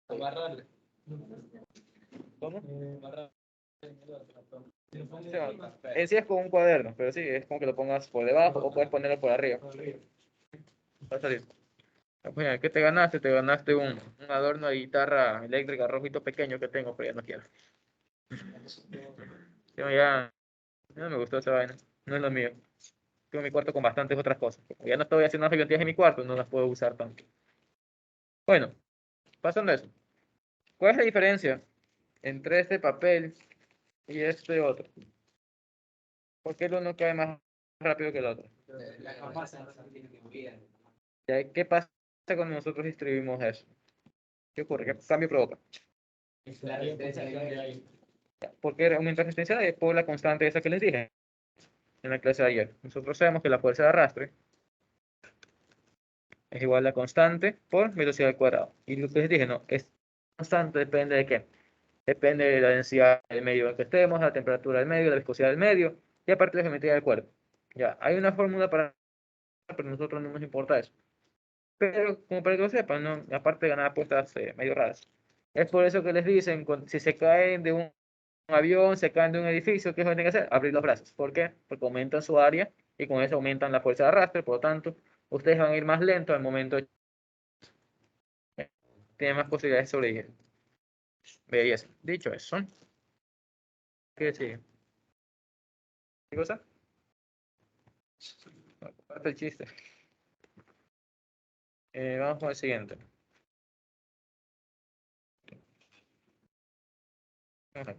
Amarrarle. ¿Cómo? Amarrarle. Sí, en sí es con un cuaderno, pero sí, es como que lo pongas por debajo o puedes ponerlo por arriba. Va a salir. Pues mira, ¿qué te ganaste? Te ganaste un adorno de guitarra eléctrica rojito pequeño que tengo, pero ya no quiero. Yo ya no me gustó esa vaina. No es lo mío. Tengo mi cuarto con bastantes otras cosas. Como ya no estoy haciendo ayudantías en mi cuarto, no las puedo usar tanto. Bueno, pasando a eso. ¿Cuál es la diferencia entre este papel y este otro? ¿Por qué el uno cae más rápido que el otro? La masa no se tiene que mover. ¿Qué pasa cuando nosotros distribuimos eso? ¿Qué ocurre? ¿Qué cambio provoca? La resistencia de ahí. ¿Por qué aumenta la resistencia? Es por la constante esa que les dije en la clase de ayer. Nosotros sabemos que la fuerza de arrastre es igual a la constante por velocidad al cuadrado. Y lo que les dije, no, es constante depende de qué. Depende de la densidad del medio en el que estemos, la temperatura del medio, la viscosidad del medio y aparte la geometría del cuerpo. Ya, hay una fórmula para, pero a nosotros no nos importa eso. Pero como para que lo sepan, ¿no? Aparte de ganar apuestas medio raras. Es por eso que les dicen, si se caen de un avión, se caen de un edificio, ¿qué es lo que tienen que hacer? Abrir los brazos. ¿Por qué? Porque aumentan su área y con eso aumentan la fuerza de arrastre, por lo tanto, ustedes van a ir más lento al momento de... Tienen más posibilidades de sobrevivir. Belleza. Dicho eso, ¿qué sigue? ¿Qué cosa? Parte el chiste. Vamos con el siguiente. Vamos a ver.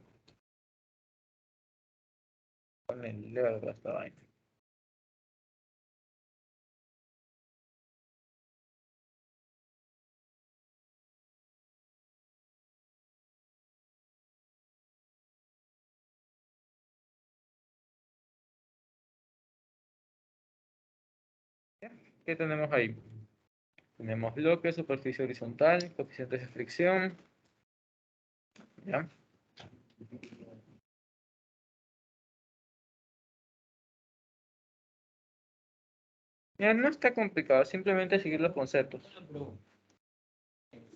Ponle el dedo de esta vaina. ¿Qué tenemos ahí? Tenemos bloque, superficie horizontal, coeficientes de fricción. ¿Ya? Ya no está complicado, simplemente seguir los conceptos. Una pregunta.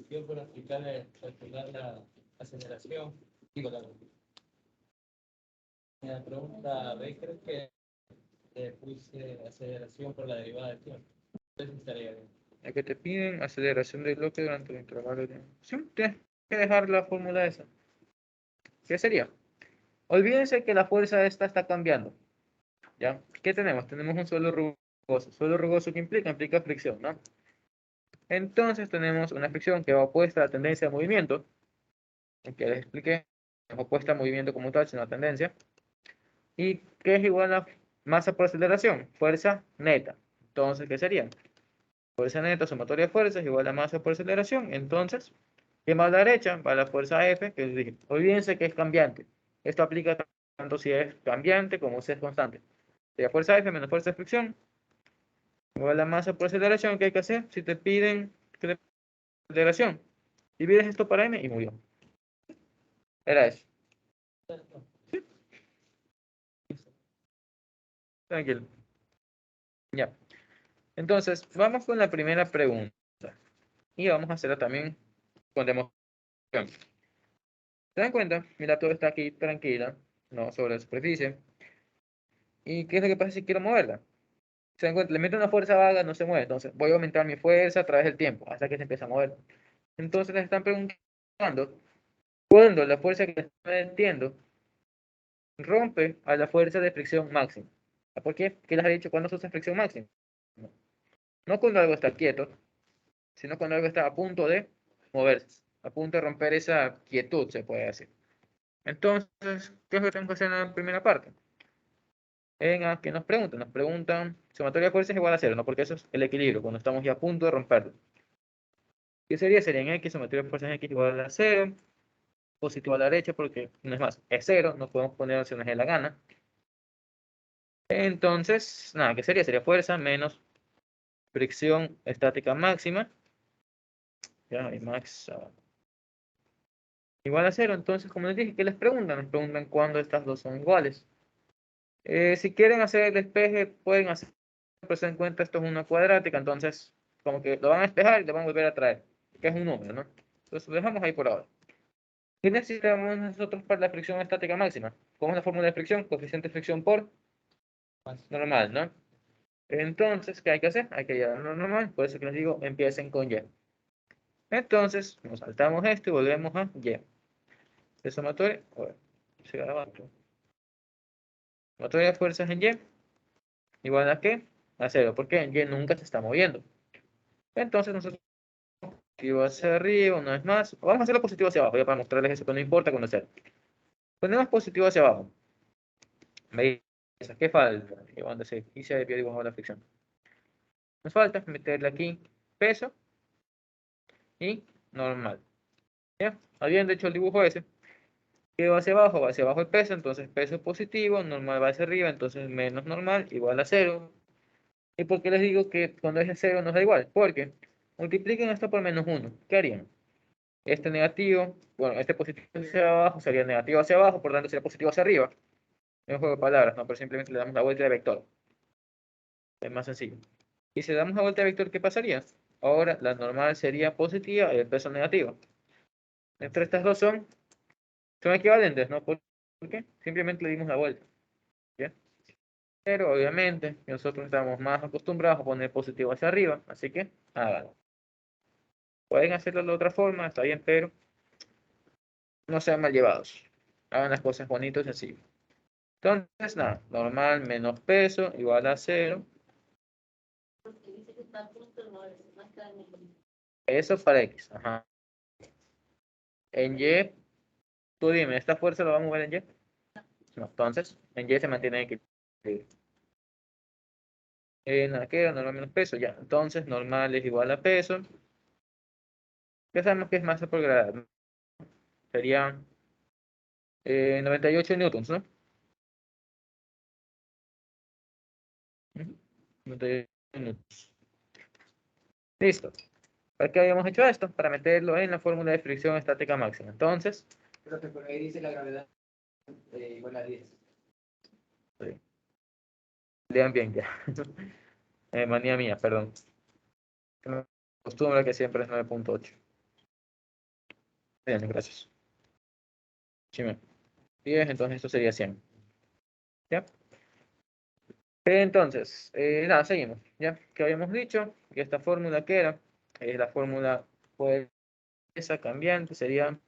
Yo por calcular la aceleración, digo la pregunta B, creo que puse aceleración por la derivada del tiempo. Entonces estaría bien. Ya que te piden aceleración del bloque durante el intervalo de... Sí, tienes que dejar la fórmula esa. ¿Qué sería? Olvídense que la fuerza esta está cambiando. ¿Ya? ¿Qué tenemos? Tenemos un suelo rugoso. Suelo rugoso, ¿qué implica? Implica fricción, ¿no? Entonces tenemos una fricción que va opuesta a la tendencia de movimiento, que les expliqué, es opuesta al movimiento como tal, sino a tendencia, y que es igual a masa por aceleración, fuerza neta. Entonces, ¿qué sería? Fuerza neta sumatoria de fuerzas igual a masa por aceleración. Entonces, ¿qué va a la derecha? Va la fuerza F, que les dije. Olvídense que es cambiante. Esto aplica tanto si es cambiante como si es constante. Sería fuerza F menos fuerza de fricción igual a masa por aceleración. ¿Qué hay que hacer? Si te piden aceleración, divides esto para m y murió. Era eso. Tranquilo. Ya. Entonces, vamos con la primera pregunta. Y vamos a hacerla también con demostración. ¿Se dan cuenta? Mira, todo está aquí tranquila, no sobre la superficie. ¿Y qué es lo que pasa si quiero moverla? ¿Se dan cuenta? Le meto una fuerza vaga, no se mueve. Entonces, voy a aumentar mi fuerza a través del tiempo, hasta que se empieza a mover. Entonces, les están preguntando cuándo la fuerza que le están metiendo rompe a la fuerza de fricción máxima. ¿Por qué? ¿Qué les ha dicho? ¿Cuándo se usa fricción máxima? No cuando algo está quieto, sino cuando algo está a punto de moverse, a punto de romper esa quietud, se puede decir. Entonces, ¿qué es lo que tengo que hacer en la primera parte? ¿Qué nos preguntan? Nos preguntan, sumatoria de fuerzas es igual a cero, ¿no? Porque eso es el equilibrio, cuando estamos ya a punto de romperlo. ¿Qué sería? Sería en X, sumatoria de fuerzas en X igual a cero, positivo a la derecha, porque no es más, es cero, no podemos poner opciones de la gana. Entonces, nada, ¿qué sería? Sería fuerza menos fricción estática máxima, ya, y max igual a cero. Entonces, como les dije, ¿qué les preguntan? Les preguntan cuándo estas dos son iguales. Si quieren hacer el despeje, pueden hacer, pero se dan cuenta, esto es una cuadrática, entonces como que lo van a despejar y lo van a volver a traer, que es un número, ¿no? Entonces lo dejamos ahí por ahora. ¿Qué necesitamos nosotros para la fricción estática máxima? ¿Cómo es la fórmula de fricción? Coeficiente de fricción por normal, ¿no? Entonces, ¿qué hay que hacer? Hay que llevar lo normal, por eso que les digo, empiecen con Y. Entonces, nos saltamos esto y volvemos a Y. De sumatoria, a ver, se graba otro. Sumatoria de fuerzas en Y, igual a qué? A cero, porque en Y nunca se está moviendo. Entonces nosotros positivo hacia arriba, una vez más. Vamos a hacerlo positivo hacia abajo, ya para mostrarles eso, que no importa cuando sea. Ponemos positivo hacia abajo. ¿Veis? ¿Qué falta? Y cuando se inicia de pie bajo la fricción. Nos falta meterle aquí peso y normal. ¿Ya? Habiendo hecho el dibujo ese, ¿qué va hacia abajo? Va hacia abajo el peso, entonces peso positivo, normal va hacia arriba, entonces menos normal igual a 0. ¿Y por qué les digo que cuando es 0 nos da igual? Porque multipliquen esto por -1. ¿Qué harían? Este negativo, bueno, este positivo hacia abajo sería negativo hacia abajo, por tanto sería positivo hacia arriba. Es un juego de palabras, ¿no? Pero simplemente le damos la vuelta de vector. Es más sencillo. Y si le damos la vuelta de vector, ¿qué pasaría? Ahora la normal sería positiva y el peso negativo. Entre estas dos son equivalentes, ¿no? ¿Por qué? Simplemente le dimos la vuelta. ¿Ya? Pero obviamente nosotros estamos más acostumbrados a poner positivo hacia arriba, así que háganlo. Pueden hacerlo de otra forma, está bien, pero no sean mal llevados. Hagan las cosas bonitas y así. Entonces, nada, normal menos peso igual a 0. Porque dice que está a punto, no está en el. Eso para X. Ajá. En Y, tú dime, ¿esta fuerza la vamos a mover en Y? No, entonces, en Y se mantiene equilibrio. Nada, queda normal menos peso, ya. Entonces, normal es igual a peso. Ya sabemos que es masa por gravedad, ¿no? Serían 98 newtons, ¿no? Ujú, 98 newtons. Listo. ¿Para qué habíamos hecho esto? Para meterlo en la fórmula de fricción estática máxima. Entonces, Creo que por ahí dice la gravedad igual a 10. sí, lean bien ya. Manía mía, perdón. Me acostumbro que siempre es 9.8. Bien, gracias. Chime. 10, entonces esto sería 100. ¿Ya? Entonces, nada, seguimos. ¿Ya? Que habíamos dicho que esta fórmula que era, la fórmula pues, esa cambiante sería,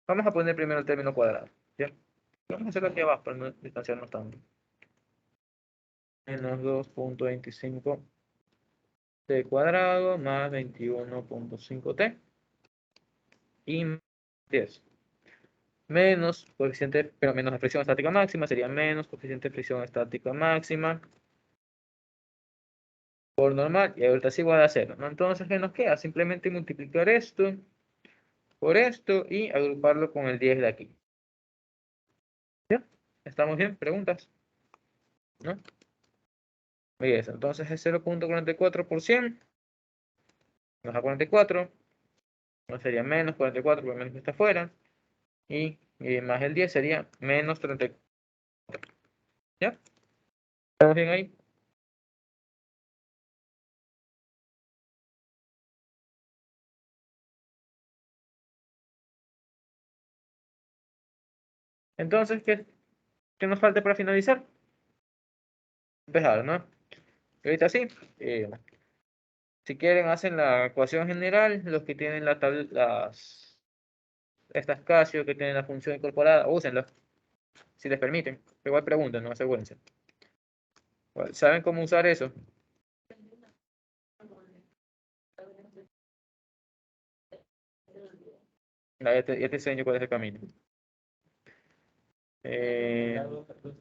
vamos a poner primero el término cuadrado. ¿Ya? Vamos a hacerlo aquí abajo para no distanciarnos tanto. Menos 2.25 t cuadrado más 21.5t y 10. Menos coeficiente, pero menos la fricción estática máxima, sería menos coeficiente de fricción estática máxima por normal, y ahorita es igual a 0, ¿no? Entonces, ¿qué nos queda? Simplemente multiplicar esto por esto y agruparlo con el 10 de aquí. ¿Ya? ¿Estamos bien? ¿Preguntas? ¿No? Bien, entonces es 0.44%, menos a 44, no sería menos 44, porque menos que está afuera, y más el 10 sería menos 34. ¿Ya? ¿Estamos bien ahí? Entonces, ¿qué nos falta para finalizar? Empezar, ¿no? Y ahorita sí, si quieren hacen la ecuación general, los que tienen estas Casio que tienen la función incorporada, úsenla, si les permiten. Igual pregunten, no asegúrense. ¿Saben cómo usar eso? Ya te enseño cuál es el camino.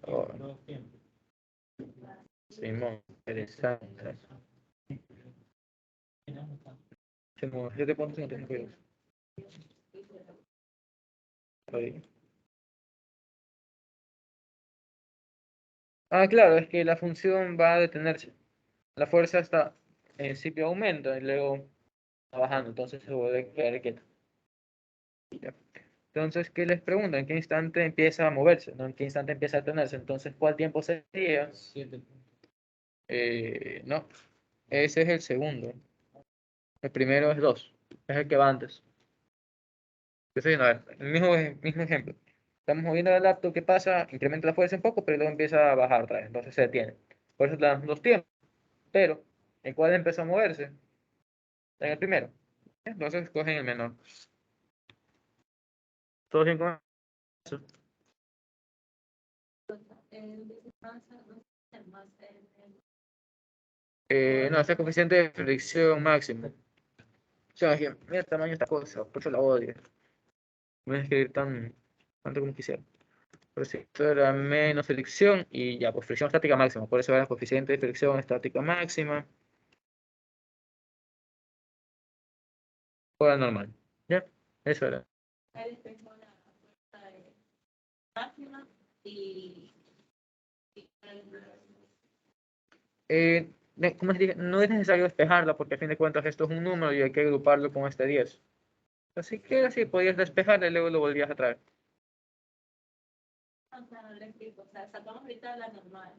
Oh, Simón, interesante. Simón, 7.52. Ahí. Ah, claro, es que la función va a detenerse. La fuerza está en principio aumenta y luego va bajando, entonces se vuelve a quedar quieta. Ya. Entonces, ¿qué les preguntan? ¿En qué instante empieza a moverse? ¿No? ¿En qué instante empieza a detenerse? Entonces, ¿cuál tiempo sería? 7. No, ese es el segundo. El primero es 2, es el que va antes. Entonces, a ver, el mismo ejemplo. Estamos moviendo la laptop, ¿qué pasa? Incrementa la fuerza un poco, pero luego empieza a bajar otra vez, entonces se detiene. Por eso le damos dos tiempos. Pero, ¿en cuál empezó a moverse? En el primero. Entonces, cogen el menor. ¿Todos bien con eso? No, ese es el coeficiente de fricción máximo. O sea, que, mira el tamaño de esta cosa, por eso la odio. No voy a escribir tanto como quisiera. Pero si esto era menos fricción y ya, pues fricción estática máxima. Por eso era el coeficiente de fricción estática máxima. O la normal. ¿Ya? Eso era. Ahí despejó la fuerza de máxima y Como les dije, no es necesario despejarla porque a fin de cuentas esto es un número y hay que agruparlo con este 10. Así que así podías despejarla y luego lo volvías a traer. o sea, no le explico. O sea, sacamos ahorita la normal.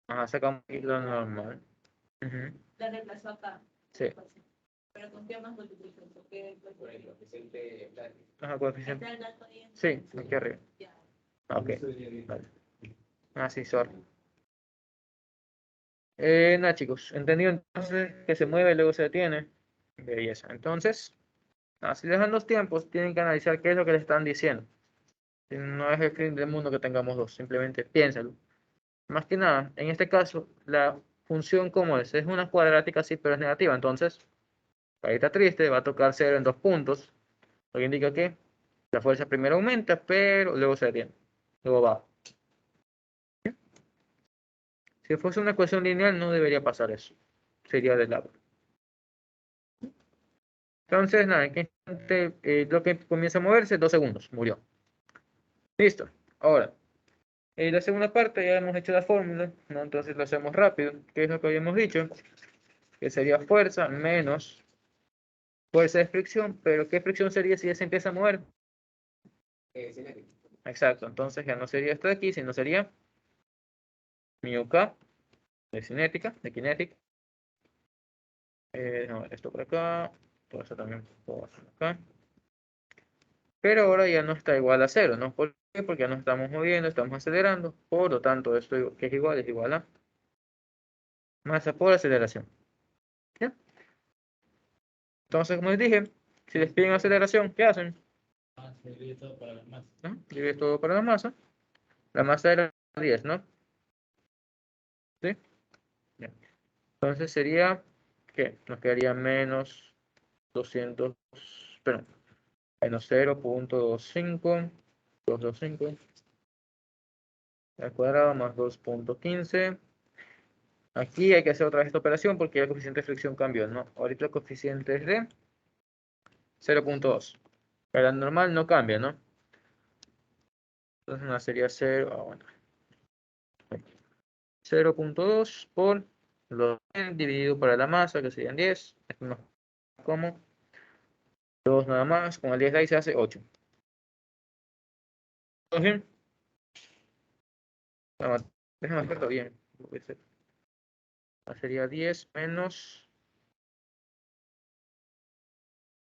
Ajá, sacamos aquí lo normal. Ujú, La reemplazó acá. sí. Pero con qué más multiplico, porque Por el coeficiente blanco. Ajá, coeficiente. está el dato ahí. Sí, aquí arriba. Ya. Ok, vale. Así, sorry. Nada, chicos, entendido entonces que se mueve y luego se detiene. Belleza. Entonces, si les dan los tiempos, tienen que analizar qué es lo que les están diciendo. No es el fin del mundo que tengamos dos, simplemente piénsalo. Más que nada, en este caso, la función como es una cuadrática, sí, pero es negativa. Entonces, carita triste, va a tocar 0 en 2 puntos, lo que indica que la fuerza primero aumenta, pero luego se detiene, luego baja. Si fuese una ecuación lineal, no debería pasar eso. Sería de lado. Entonces, nada, en que lo que comienza a moverse, 2 segundos, murió. Listo. Ahora, la segunda parte ya hemos hecho la fórmula, ¿no? Entonces lo hacemos rápido, que es lo que habíamos dicho, que sería fuerza menos fuerza de fricción, pero ¿qué fricción sería si ya se empieza a mover? Cinético. Exacto, entonces ya no sería esto de aquí, sino sería mu k de cinética, de kinética. No, esto por acá, todo eso también puedo hacer acá. Pero ahora ya no está igual a 0, ¿no? ¿Por qué? Porque ya nos estamos moviendo, estamos acelerando, por lo tanto esto que es igual a masa por aceleración. ¿Ya? Entonces, como les dije, si les piden aceleración, ¿qué hacen? Se divide todo para las masas. ¿No? Divides todo para la masa. La masa era 10, ¿no? ¿Sí? Ya. Entonces sería, ¿qué? Nos quedaría menos 200, perdón, menos 0.25, 225 al cuadrado más 2.15. Aquí hay que hacer otra vez esta operación porque el coeficiente de fricción cambió, ¿no? Ahorita el coeficiente es de 0.2. Pero la normal no cambia, ¿no? Entonces no sería 0, bueno, 0.2 por lo dividido por la masa, que serían 10. Esto no como 2 nada más, con el 10 de ahí se hace 8. ¿Todo bien? No, déjame hacerlo bien. Sería 10 menos.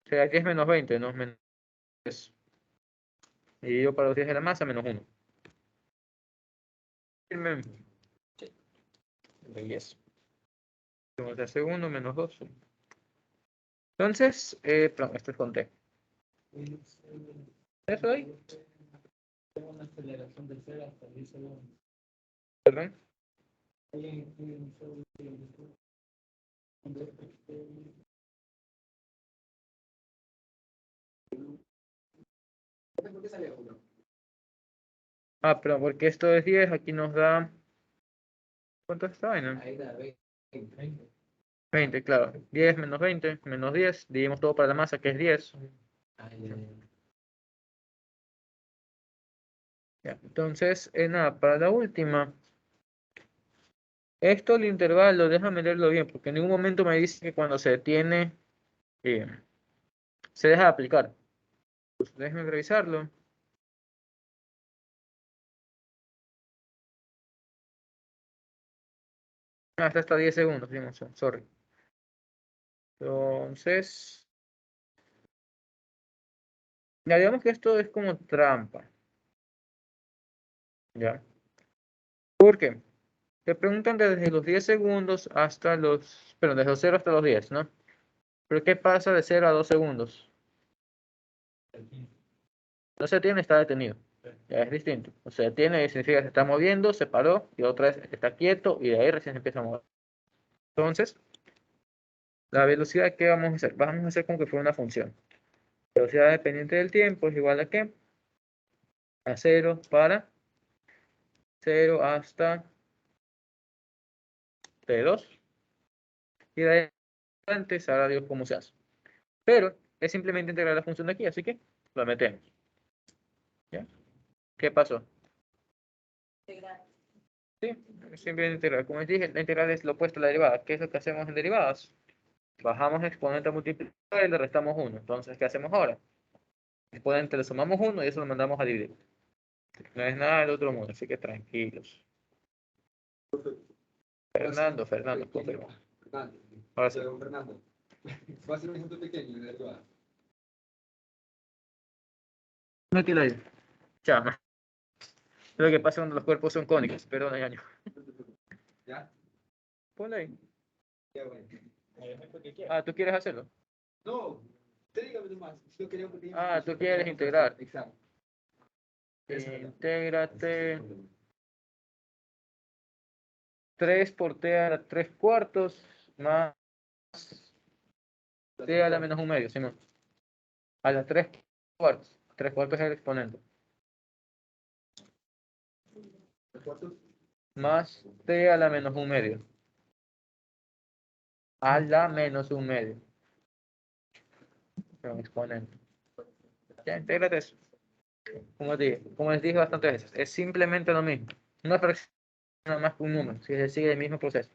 Sería 10 menos 20, ¿no? Menos 10. Dividido para los 10 de la masa, menos 1. Firme. De 10. Tengo el segundo, menos 2. Entonces, perdón, esto es con T. ¿Eso ahí? Tengo una aceleración de 0 hasta 10 segundos. Perdón. ¿Por qué sale 1? Ah, pero porque esto es 10, aquí nos da. ¿Cuánto es esta vaina? Ahí da 20. 20, claro. 10 menos 20, menos 10. Dividimos todo para la masa, que es 10. Ya, entonces, nada, para la última. Esto el intervalo, déjame leerlo bien, porque en ningún momento me dice que cuando se detiene, eh, se deja de aplicar. Pues déjame revisarlo. Hasta 10 segundos, digamos, sorry. Entonces, ya digamos que esto es como trampa. ¿Ya? ¿Por qué? Te preguntan desde los 10 segundos hasta los, perdón, desde los 0 hasta los 10, ¿no? Pero ¿qué pasa de 0 a 2 segundos? No se detiene, está detenido. Ya es distinto. O sea, detiene significa que se está moviendo, se paró, y otra vez está quieto, y de ahí recién se empieza a mover. Entonces, la velocidad que vamos a hacer, vamos a hacer como que fuera una función. Velocidad dependiente del tiempo es igual a ¿qué? A 0 para 0 hasta T2. Y de ahí adelante sabrá Dios cómo se hace. Pero Es simplemente integrar la función de aquí, así que lo metemos. ¿Ya? ¿Qué pasó? Integral. Sí, simplemente integrar. Como les dije, la integral es lo opuesto a la derivada. ¿Qué es lo que hacemos en derivadas? Bajamos exponente a multiplicador y le restamos 1. Entonces, ¿qué hacemos ahora? Exponente le sumamos 1 y eso lo mandamos a dividir. No es nada del otro mundo, así que tranquilos. Fernando, confirma. Fernando. Ahora sí. Fernando. Va a ser un ejemplo pequeño de derivada. No te lo digo. Chama. Es lo que pasa cuando los cuerpos son cónicos. Perdón, año. ¿Ya? Ponle ahí. Ya, bueno. El ejemplo que quieras. Ah, ¿tú quieres hacerlo? No, usted dígame nomás. Si yo quería un pequeño. Ah, tú quieres integrar. Exacto. Intégrate 3 por t a la 3 cuartos más t a la menos 1 medio, Simón. A la 3 cuartos. 3 cuartos es el exponente. ¿Cuántos? Más t a la menos 1 medio. A la menos 1 medio. Es un exponente. Ya, intégrate eso. Como les dije bastantes veces, es simplemente lo mismo. Una fracción nada más que un número, si se sigue el mismo proceso.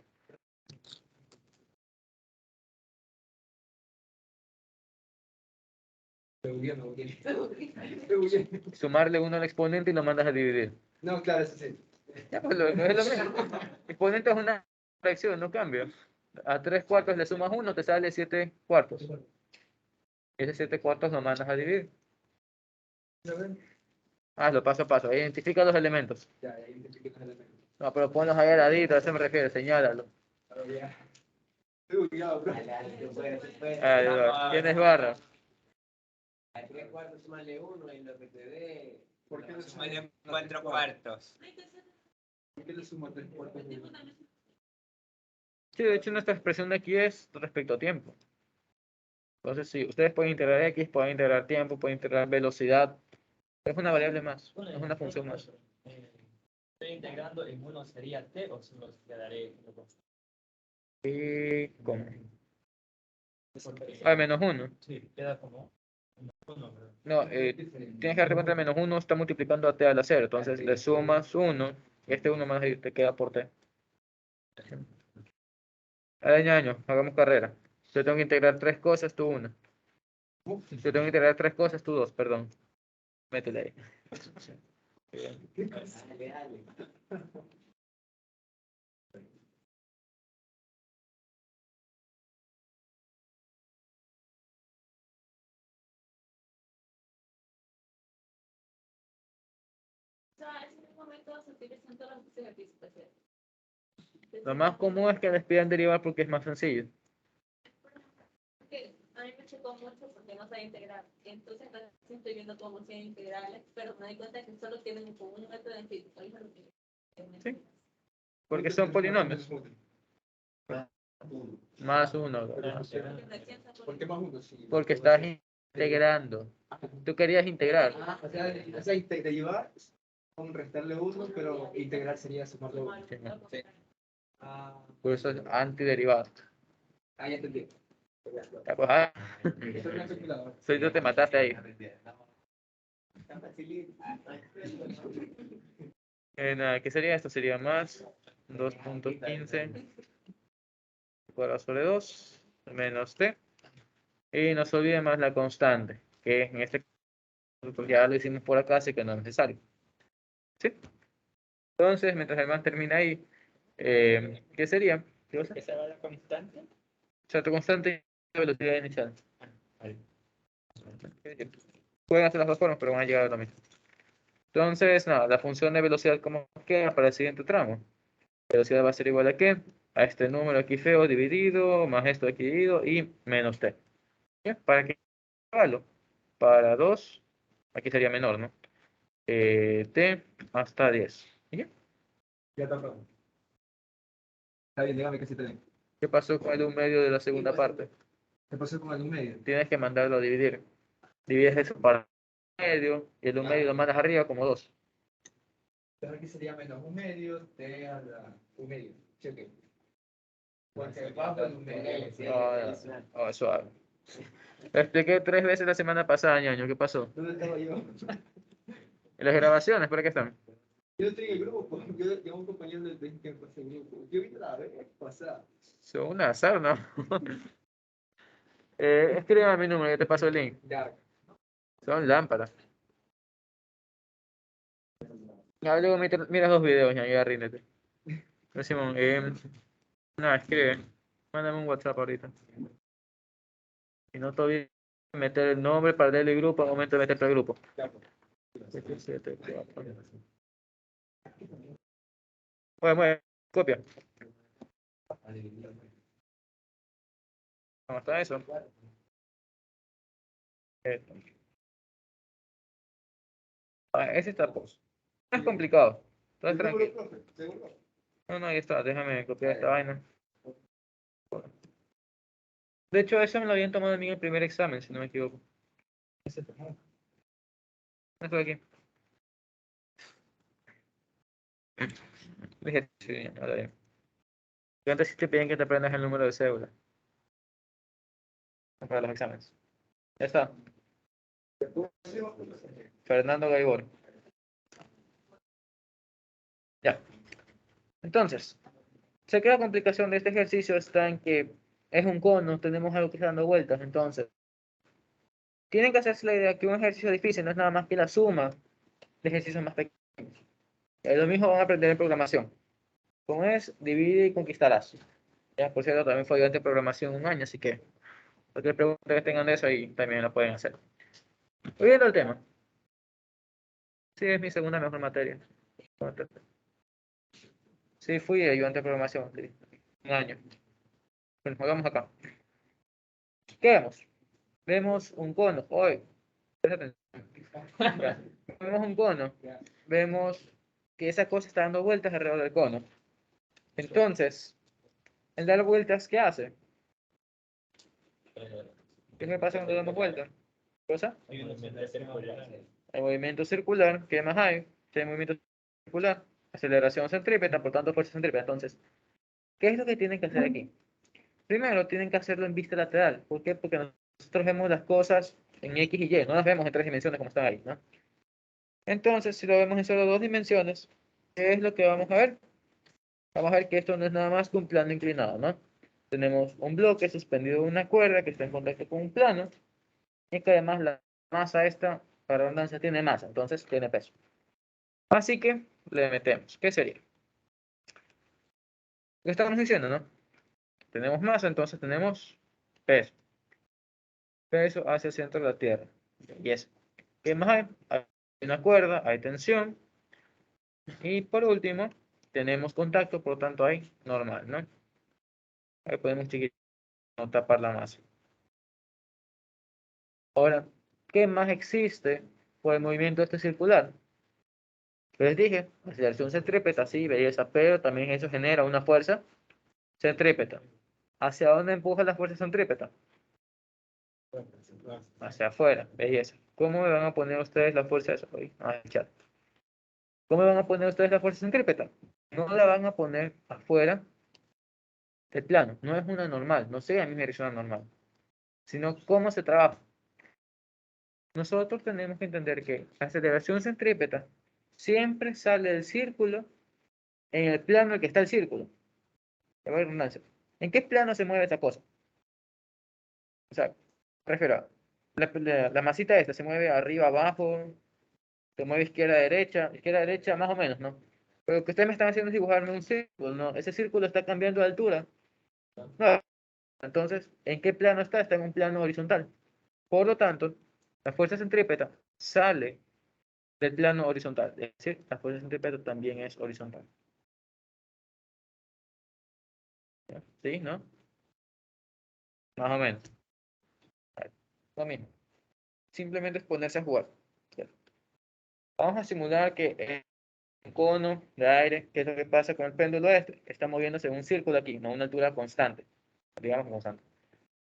Sumarle 1 al exponente y lo mandas a dividir. No, claro, eso sí. Ya, pues no es lo mismo. Exponente es una fracción, no cambia. A 3 cuartos le sumas 1, te sale 7 cuartos. Ese 7 cuartos lo mandas a dividir. Hazlo paso a paso. Identifica los elementos. Ya, ya identifiqué los elementos. No, pero ponlos ahí al ladito, a eso me refiero, señálalo. Ahora ya. Estoy bugueado, bro. ¿Quién es barra? A 3 cuartos sumarle 1 y lo que te dé. ¿Por qué le sumo Sumarle a 4 cuartos. ¿Por qué le sumo 3 cuartos? Sí, de hecho nuestra expresión de aquí es respecto a tiempo. Entonces, sí, ustedes pueden integrar x, pueden integrar tiempo, pueden integrar velocidad. Es una variable más, es una función más. Estoy integrando en uno sería t o solo quedaré. ¿Y cómo? Ah, menos 1. Sí, queda como 1, ¿verdad? No, tienes que dar cuenta que menos 1 está multiplicando a t a la 0. Entonces le sumas 1 y este 1 más ahí te queda por t. Año, hagamos carrera. Yo tengo que integrar 3 cosas, tú 1. Yo tengo que integrar 3 cosas, tú 2, perdón. Métele ahí. O sea, en ese momento se utilizan todas las ejercicios especiales. Lo más común es que les pidan derivar porque es más sencillo. Que a mí me chocó mucho porque no sabía integrar. Entonces, recién estoy viendo cómo se integrales, pero me di cuenta que solo tienen como un método en física. Sí. Porque son polinomios. Más 1. ¿Por qué más uno? Sí. Porque estás integrando. Tú querías integrar. O sea, derivar con restarle uno, pero integrar sería sumarle uno. Sí. Ah, Por eso es antiderivado. ya entendí. Ya, pues, ah, Eso es una calculadora. soy tú te mataste ahí. Nada, ¿qué sería esto? Sería más 2.15 cuadrado sobre 2 menos t. Y no se olvide más la constante, que en este caso pues ya lo hicimos por acá, así que no es necesario. ¿Sí? Entonces, mientras el man termina ahí, ¿qué sería? ¿Qué cosa? ¿Esa va la constante? O sea, tu constante de velocidad inicial. Pueden hacer las dos formas, pero van a llegar a lo mismo. Entonces, nada, la función de velocidad como queda para el siguiente tramo. Velocidad va a ser igual a qué? A este número aquí feo dividido, más esto aquí dividido y menos t. ¿Ya? ¿Para qué valor? Para 2, aquí sería menor, ¿no? T hasta 10. ¿Ya? Ya está pronto. Está bien, dígame que sí te den. ¿Qué pasó con el 1 medio de la segunda parte? ¿Qué pasó con el un medio? Tienes que mandarlo a dividir. Divides eso para medio y el 1 medio lo mandas arriba como 2. Entonces aquí sería menos un medio, t a la un medio. Cheque. Porque bajo el un medio. Suave. Lo expliqué 3 veces la semana pasada, ñaño. ¿Qué pasó? ¿Dónde estaba yo? ¿Y las grabaciones? ¿Para qué están? Yo estoy en el grupo. Yo un compañero del que pasé en el grupo. Yo vi la vez pasada. Son un azar, ¿no? Escríbeme mi número, yo te paso el link. Ya. Son lámparas. Ya, luego mira 2 videos, ya, ya ríndete. No, Simón, nada, escribe. Mándame un WhatsApp ahorita. Y no te olvides de meter el nombre para darle el grupo al momento de meterte al grupo. Ya. 7, 7, 4. Mueve, copia. ¿Cómo está eso? Esto. Ese está post. No es complicado. Entonces, ¿Seguro, tranquilo. profe? ¿Seguro? No, ahí está. Déjame copiar esta vaina. De hecho, eso me lo habían tomado a mí en el primer examen, si no me equivoco. Esto de aquí. Dije, sí, ahora bien. Yo antes sí te piden que te aprendas el número de cédula para los exámenes. Ya está. Fernando Gaibor. Ya. Entonces, se queda complicación de este ejercicio está en que es un cono, tenemos algo que está dando vueltas. Entonces, tienen que hacerse la idea que un ejercicio difícil no es nada más que la suma de ejercicios más pequeños. Lo mismo van a aprender en programación. Como es, divide y conquistarás. Ya, por cierto, también fue ayudante de programación un año, así que cualquier pregunta que tengan de eso ahí también la pueden hacer. Volviendo al tema. Sí, es mi segunda mejor materia. Sí, fui ayudante de programación, sí, un año. Bueno, hagamos acá. ¿Qué vemos? Vemos un cono. Hoy, vemos un cono. Vemos que esa cosa está dando vueltas alrededor del cono. Entonces, el dar vueltas, ¿qué hace? ¿Qué me pasa cuando damos vueltas? ¿Cosa? El movimiento circular, ¿qué más hay? Si hay movimiento circular, aceleración centrípeta, por tanto fuerza centrípeta. Entonces, ¿qué es lo que tienen que hacer aquí? Primero, tienen que hacerlo en vista lateral. ¿Por qué? Porque nosotros vemos las cosas en X y Y, no las vemos en 3 dimensiones como están ahí, ¿no? Entonces, si lo vemos en solo 2 dimensiones, ¿qué es lo que vamos a ver? Vamos a ver que esto no es nada más que un plano inclinado, ¿no? Tenemos un bloque suspendido de una cuerda que está en contacto con un plano y que además la masa esta, para redundancia, tiene masa, entonces tiene peso. Así que le metemos. ¿Qué sería? Lo que estamos diciendo, ¿no? Tenemos masa, entonces tenemos peso. Peso hacia el centro de la Tierra. Y eso. ¿Qué más hay? Hay una cuerda, hay tensión. Y por último, tenemos contacto, por lo tanto hay normal, ¿no? Ahí podemos chiquitar, no tapar la masa. Ahora, ¿qué más existe por el movimiento este circular? Les dije, aceleración centrípeta, sí, belleza, pero también eso genera una fuerza centrípeta. ¿Hacia dónde empuja la fuerza centrípeta? Hacia afuera, belleza. ¿Cómo me van a poner ustedes la fuerza de eso? Chat. ¿Cómo me van a poner ustedes la fuerza centrípeta? No la van a poner afuera del plano. No es una normal, no sé a mí me una normal, sino cómo se trabaja. Nosotros tenemos que entender que la aceleración centrípeta siempre sale del círculo en el plano en el que está el círculo. ¿En qué plano se mueve esa cosa? O sea, prefiero, la masita esta se mueve arriba, abajo, se mueve izquierda, derecha, más o menos, ¿no? Pero lo que ustedes me están haciendo es dibujarme un círculo, ¿no? Ese círculo está cambiando de altura. No. Entonces, ¿en qué plano está? Está en un plano horizontal. Por lo tanto, la fuerza centrípeta sale del plano horizontal. Es decir, la fuerza centrípeta también es horizontal. ¿Sí? ¿No? Más o menos. Lo mismo. Simplemente es ponerse a jugar. Vamos a simular que el cono de aire, ¿qué es lo que pasa con el péndulo este? Está moviéndose en un círculo aquí, no a una altura constante. Digamos constante.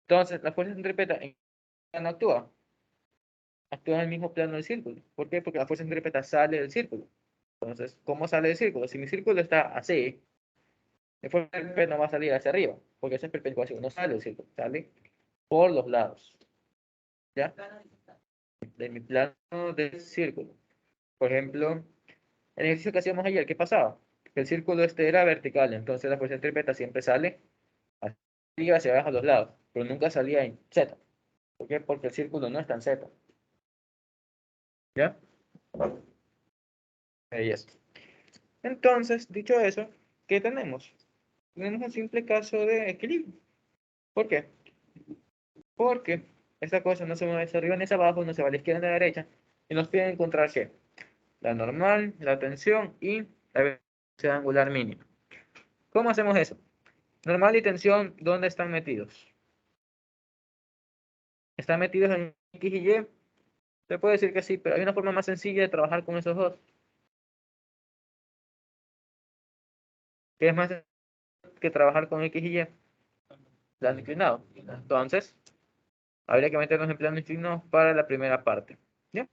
Entonces, la fuerza centrípeta ¿en qué plano actúa? Actúa en el mismo plano del círculo. ¿Por qué? Porque la fuerza centrípeta sale del círculo. Entonces, ¿cómo sale del círculo? Si mi círculo está así, la fuerza centrípeta no va a salir hacia arriba, porque ese es perpendicular, no sale del círculo, sale por los lados, ¿ya? Plano horizontal. De mi plano del círculo. Por ejemplo, el ejercicio que hacíamos ayer, ¿qué pasaba? Que el círculo este era vertical, entonces la fuerza centrípeta siempre sale hacia arriba, hacia abajo a los lados, pero nunca salía en Z. ¿Por qué? Porque el círculo no está en Z. ¿Ya? Ahí es. Entonces, dicho eso, ¿qué tenemos? Tenemos un simple caso de equilibrio. ¿Por qué? Porque esta cosa no se mueve hacia arriba ni hacia abajo, no se va a la izquierda ni a la derecha, y nos piden encontrar ¿qué? La normal, la tensión y la velocidad angular mínima. ¿Cómo hacemos eso? Normal y tensión, ¿dónde están metidos? ¿Están metidos en X y Y? Se puede decir que sí, pero hay una forma más sencilla de trabajar con esos dos. ¿Qué es más que trabajar con X y Y? Plano inclinado. Entonces, habría que meternos en plano inclinado para la primera parte. ¿Ya?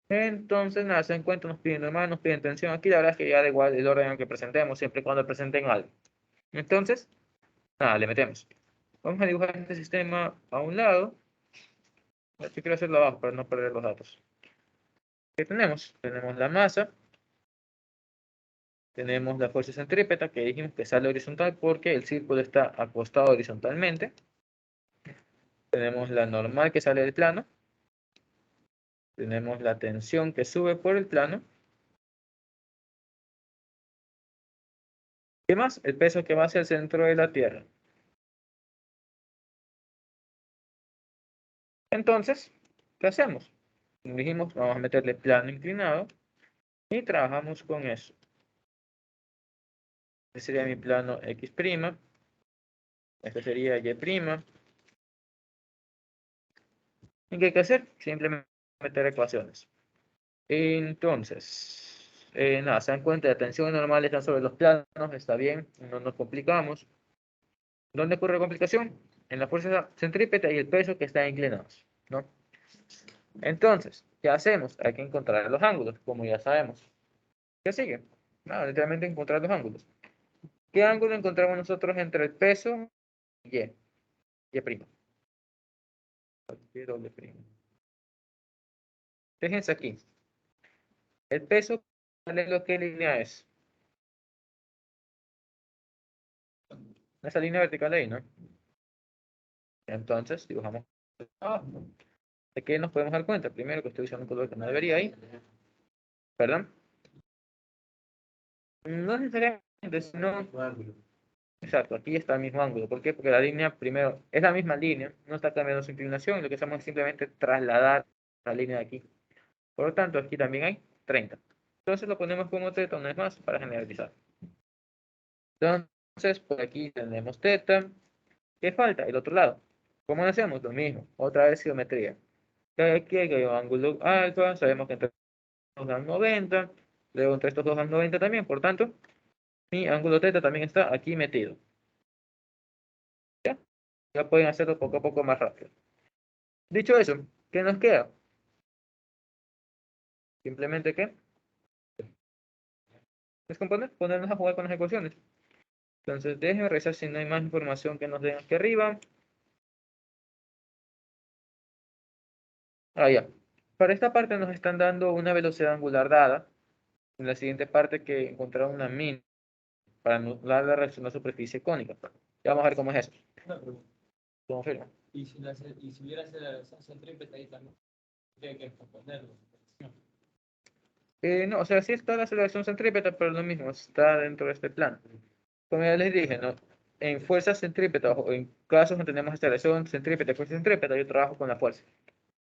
Entonces, nada, se dan cuenta, nos piden normal, nos piden tensión. Aquí la verdad es que ya da igual el orden en que presentemos, siempre y cuando presenten algo. Entonces, nada, le metemos. Vamos a dibujar este sistema a un lado. Yo quiero hacerlo abajo para no perder los datos. ¿Qué tenemos? Tenemos la masa. Tenemos la fuerza centrípeta que dijimos que sale horizontal porque el círculo está acostado horizontalmente. Tenemos la normal que sale del plano. Tenemos la tensión que sube por el plano. ¿Qué más? El peso que va hacia el centro de la Tierra. Entonces, ¿qué hacemos? Como dijimos, vamos a meterle plano inclinado y trabajamos con eso. Este sería mi plano X'. Este sería Y'. ¿Y qué hay que hacer? Simplemente meter ecuaciones. Entonces, nada, se dan cuenta, la tensión normal está sobre los planos, está bien, no nos complicamos. ¿Dónde ocurre complicación? En la fuerza centrípeta y el peso que están inclinados, ¿no? Entonces, ¿qué hacemos? Hay que encontrar los ángulos, como ya sabemos. ¿Qué sigue? Nada, literalmente encontrar los ángulos. ¿Qué ángulo encontramos nosotros entre el peso y Y'? Y'. Y doble prima. Fíjense aquí. El peso paralelo, ¿qué línea es? Esa línea vertical ahí, ¿no? Entonces, dibujamos abajo. ¿De qué nos podemos dar cuenta? Primero que estoy usando un color que no debería ahí. ¿Perdón? No necesariamente, sino... Exacto, aquí está el mismo ángulo. ¿Por qué? Porque la línea, primero, es la misma línea, no está cambiando su inclinación, y lo que hacemos es simplemente trasladar la línea de aquí. Por lo tanto, aquí también hay 30. Entonces lo ponemos como teta una vez más para generalizar. Entonces, por aquí tenemos teta. ¿Qué falta? El otro lado. ¿Cómo lo hacemos? Lo mismo. Otra vez geometría. Aquí hay un ángulo alfa, sabemos que entre estos dan 90, luego entre estos dos dan 90 también, por tanto, mi ángulo teta también está aquí metido. ¿Ya? Ya pueden hacerlo poco a poco más rápido. Dicho eso, ¿qué nos queda? Simplemente, ¿qué? Descomponer, ponernos a jugar con las ecuaciones. Entonces, déjenme revisar si no hay más información que nos den aquí arriba. Ah, ya. Para esta parte nos están dando una velocidad angular dada. En la siguiente parte que encontraron una min para anular la reacción a la superficie cónica. Ya vamos a ver cómo es eso. Una pregunta. Confirmo. Y si hubiera aceleración centrípeta ahí también, tiene que componerlo. No, o sea, sí está la aceleración centrípeta, pero lo mismo, está dentro de este plan. Como ya les dije, ¿no? En fuerzas centrípetas, o en casos donde tenemos aceleración centrípeta y fuerza centrípeta, yo trabajo con la fuerza.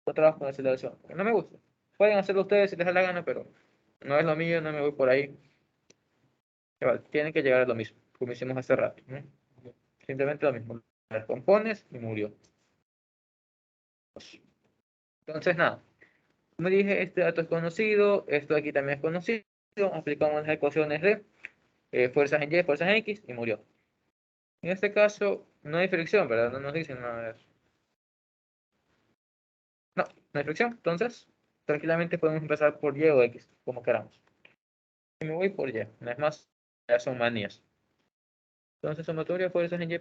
Yo trabajo con la aceleración, porque no me gusta. Pueden hacerlo ustedes si les da la gana, pero no es lo mío, no me voy por ahí. Igual, tienen que llegar a lo mismo, como hicimos hace rato, ¿no? Simplemente lo mismo. Las compones y murió. Entonces, nada. Como dije, este dato es conocido, esto aquí también es conocido. Aplicamos las ecuaciones de fuerzas en Y, fuerzas en X y murió. En este caso, no hay fricción, ¿verdad? No nos dicen nada de eso. No, no hay fricción. Entonces, tranquilamente podemos empezar por Y o X, como queramos. Y me voy por Y. No es más, ya son manías. Entonces, sumatoria de fuerzas en Y'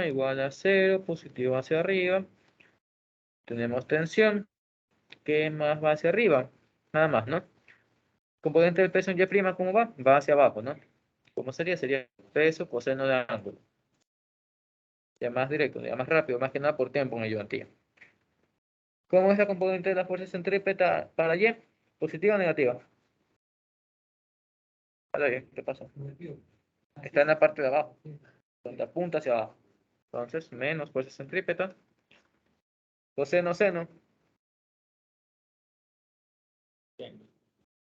igual a 0, positivo hacia arriba. Tenemos tensión. ¿Qué más va hacia arriba? Nada más, ¿no? Componente del peso en Y', ¿cómo va? Va hacia abajo, ¿no? ¿Cómo sería? Sería peso coseno de ángulo. Ya más directo, ya más rápido, más que nada por tiempo en ayudantía. ¿Cómo es la componente de la fuerza centrípeta para Y? ¿Positiva o negativa? Vale, ¿qué pasa? Está en la parte de abajo, donde apunta hacia abajo. Entonces, menos fuerza centrípeta. Coseno, seno.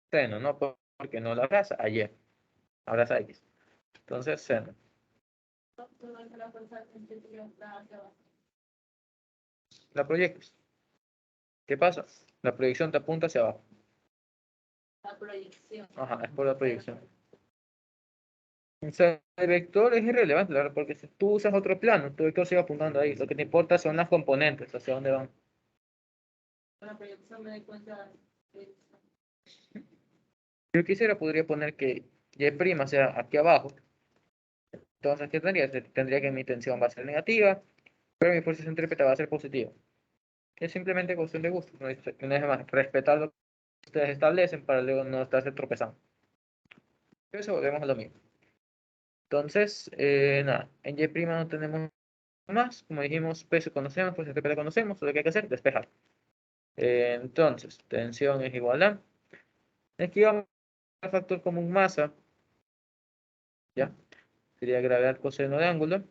Seno, ¿no? Porque no la abraza a Y. Abraza a X. Entonces, seno. No es la fuerza centrífuga está hacia abajo. La proyectas. ¿Qué pasa? La proyección te apunta hacia abajo. La proyección. Ajá, es por la proyección. O sea, el vector es irrelevante, la verdad, porque si tú usas otro plano, tu vector sigue apuntando ahí. Lo que te importa son las componentes, hacia dónde van. Con la proyección me doy cuenta de Si yo quisiera, podría poner que Y' sea aquí abajo. Entonces, ¿qué tendría? Tendría que mi tensión va a ser negativa, pero mi fuerza centrípeta va a ser positiva. Es simplemente cuestión de gusto. No es más, respetar lo que ustedes establecen para luego no estarse tropezando. Eso volvemos a lo mismo. Entonces, nada, en Y' no tenemos más. Como dijimos, peso conocemos, fuerza centrípeta conocemos. Lo que hay que hacer es despejar. Entonces, tensión es igual a. Aquí vamos al factor común masa. ¿Ya? Sería gravedad coseno de ángulo.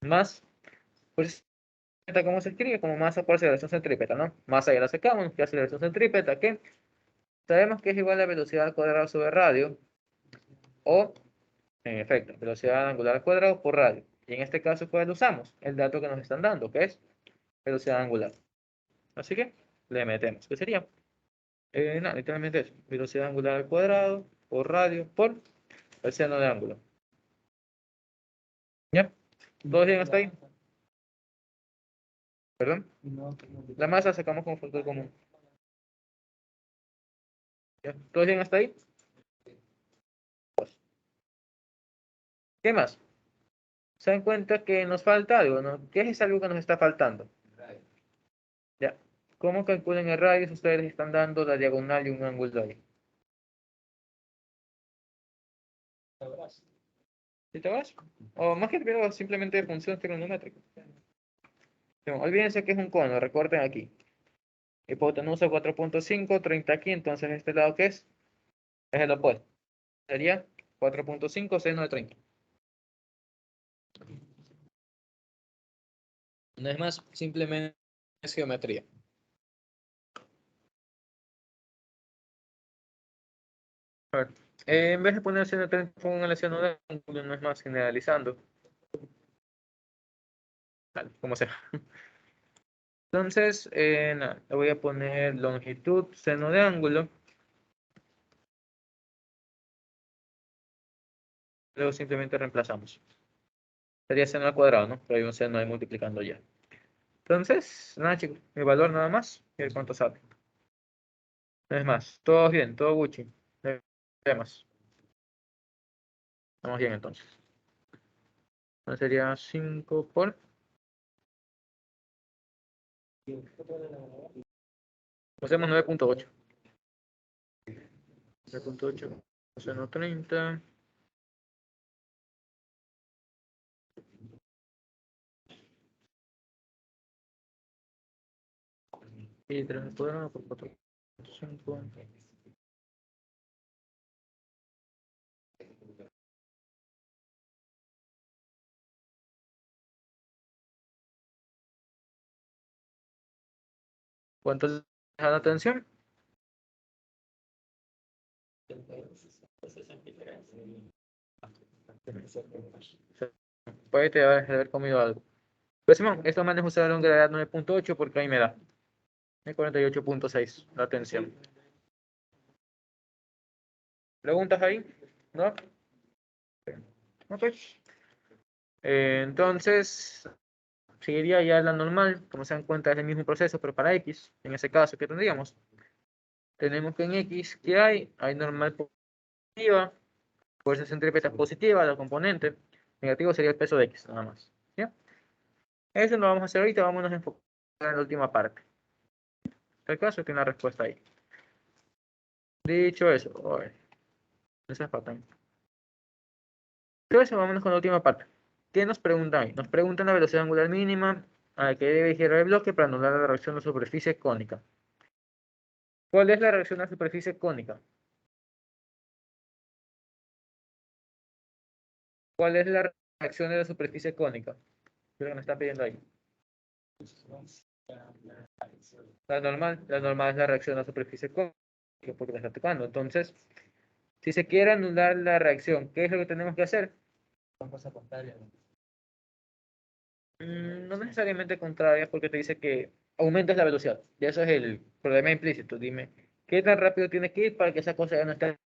Más. Pues, ¿cómo se escribe? Como masa por aceleración centrípeta, ¿no? Masa ya la sacamos. ¿Qué aceleración centrípeta? ¿Qué? Sabemos que es igual a velocidad al cuadrado sobre radio. O, en efecto, velocidad angular al cuadrado por radio. Y en este caso, ¿cuál usamos? El dato que nos están dando, que es velocidad angular. Así que le metemos. ¿Qué sería? Nada, literalmente eso. Velocidad angular al cuadrado por radio por el seno de ángulo. ¿Ya? ¿Todos bien hasta ahí? ¿Perdón? La masa sacamos como factor común. ¿Ya? ¿Todos bien hasta ahí? ¿Qué más? Se dan cuenta que nos falta algo, ¿no? ¿Qué es algo que nos está faltando? Ya. ¿Cómo calculan el radio si ustedes están dando la diagonal y un ángulo ahí? ¿Sí te vas? O más que primero simplemente de función trigonométrica. No, olvídense que es un cono, recuerden aquí. Hipotenusa 4.5, 30 aquí, entonces este lado ¿qué es? Es el opuesto. Sería 4.5 seno de 30. No es más, simplemente es geometría. A ver, en vez de poner seno de 30, pongan el seno de ángulo, no es más generalizando. Tal, como sea. Entonces, nada, le voy a poner longitud, seno de ángulo. Luego simplemente reemplazamos. Sería seno al cuadrado, ¿no? Pero hay un seno ahí multiplicando ya. Entonces, nada chicos, mi valor nada más. Y ver cuánto sale. No es más, todo bien, todo Gucci. No hay más. Estamos bien entonces. Entonces sería 5 por... Hacemos 9.8. 9.8 seno 30. Y 3 al cuadrado por 4.5. ¿Cuánto es la tensión? Puede te haber comido algo. Pero Simón, estos manes usaron gravedad 9.8 porque ahí me da. Es 48.6 la tensión. ¿Preguntas ahí? ¿No? Ok. Entonces, seguiría ya la normal. Como se dan cuenta, es el mismo proceso, pero para X. En ese caso, ¿qué tendríamos? Tenemos que en X, ¿qué hay? Hay normal positiva, fuerza centrípeta positiva, la componente. negativo sería el peso de X, nada más. ¿Ya? Eso lo vamos a hacer ahorita, vámonos a enfocar en la última parte. El caso tiene una respuesta ahí. Dicho eso, esa es patán. Dicho eso, vámonos con la última parte. ¿Qué nos preguntan ahí? Nos preguntan la velocidad angular mínima a la que debe girar el bloque para anular la reacción de superficie cónica. ¿Cuál es la reacción de la superficie cónica? ¿Cuál es la reacción de la superficie cónica? ¿Qué es lo que me están pidiendo ahí? La normal es la reacción de la superficie cónica porque la está tocando. Entonces, si se quiere anular la reacción, ¿qué es lo que tenemos que hacer? Son cosas contrarias. No necesariamente contraria porque te dice que aumentas la velocidad. Y eso es el problema implícito. Dime, ¿qué tan rápido tiene que ir para que esa cosa ya no esté?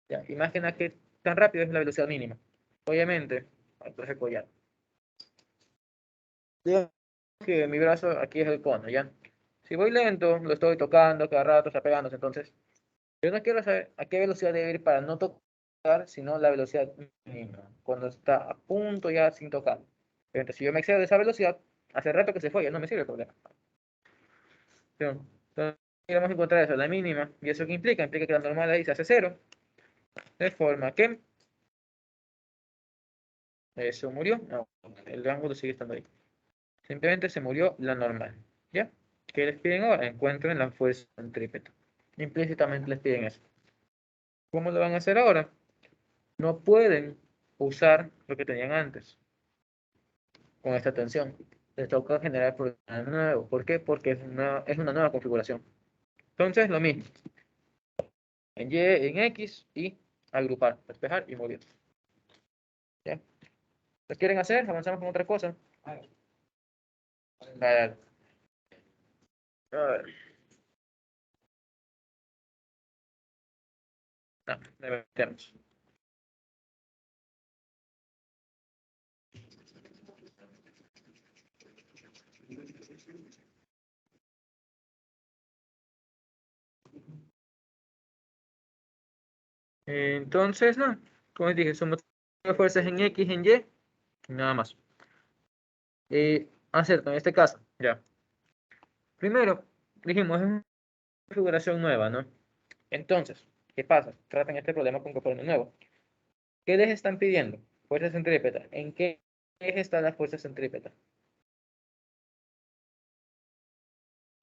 Ya, imagina que tan rápido es la velocidad mínima. Obviamente, entonces collar. Digamos que mi brazo aquí es el cono, ¿ya? Si voy lento, lo estoy tocando, cada rato está pegándose. Entonces, yo no quiero saber a qué velocidad debe ir para no tocar, sino la velocidad mínima, cuando está a punto ya sin tocar. Entonces, si yo me excedo de esa velocidad, hace rato que se fue, ya no me sirve el problema. Entonces, vamos a encontrar eso, la mínima. ¿Y eso qué implica? Implica que la normal ahí se hace cero. De forma que eso murió. No, el ángulo sigue estando ahí. Simplemente se murió la normal. ¿Ya? ¿Qué les piden ahora? Encuentren la fuerza centrípeta. Implícitamente les piden eso. ¿Cómo lo van a hacer ahora? No pueden usar lo que tenían antes con esta tensión. Les toca generar problema nuevo. ¿Por qué? Porque es una nueva configuración. Entonces, lo mismo. En Y, en X y agrupar, despejar y mover. ¿Ya? ¿Lo quieren hacer? Avanzamos con otra cosa. A ver. A ver. No, le metemos. Entonces, no. Como les dije, somos fuerzas en X, en Y, nada más. Cierto, en este caso, ya. Primero, dijimos, es una configuración nueva, ¿no? Entonces, ¿qué pasa? Tratan este problema con componente nuevo. ¿Qué les están pidiendo? Fuerza centrípeta. ¿En qué eje está la fuerza centrípeta?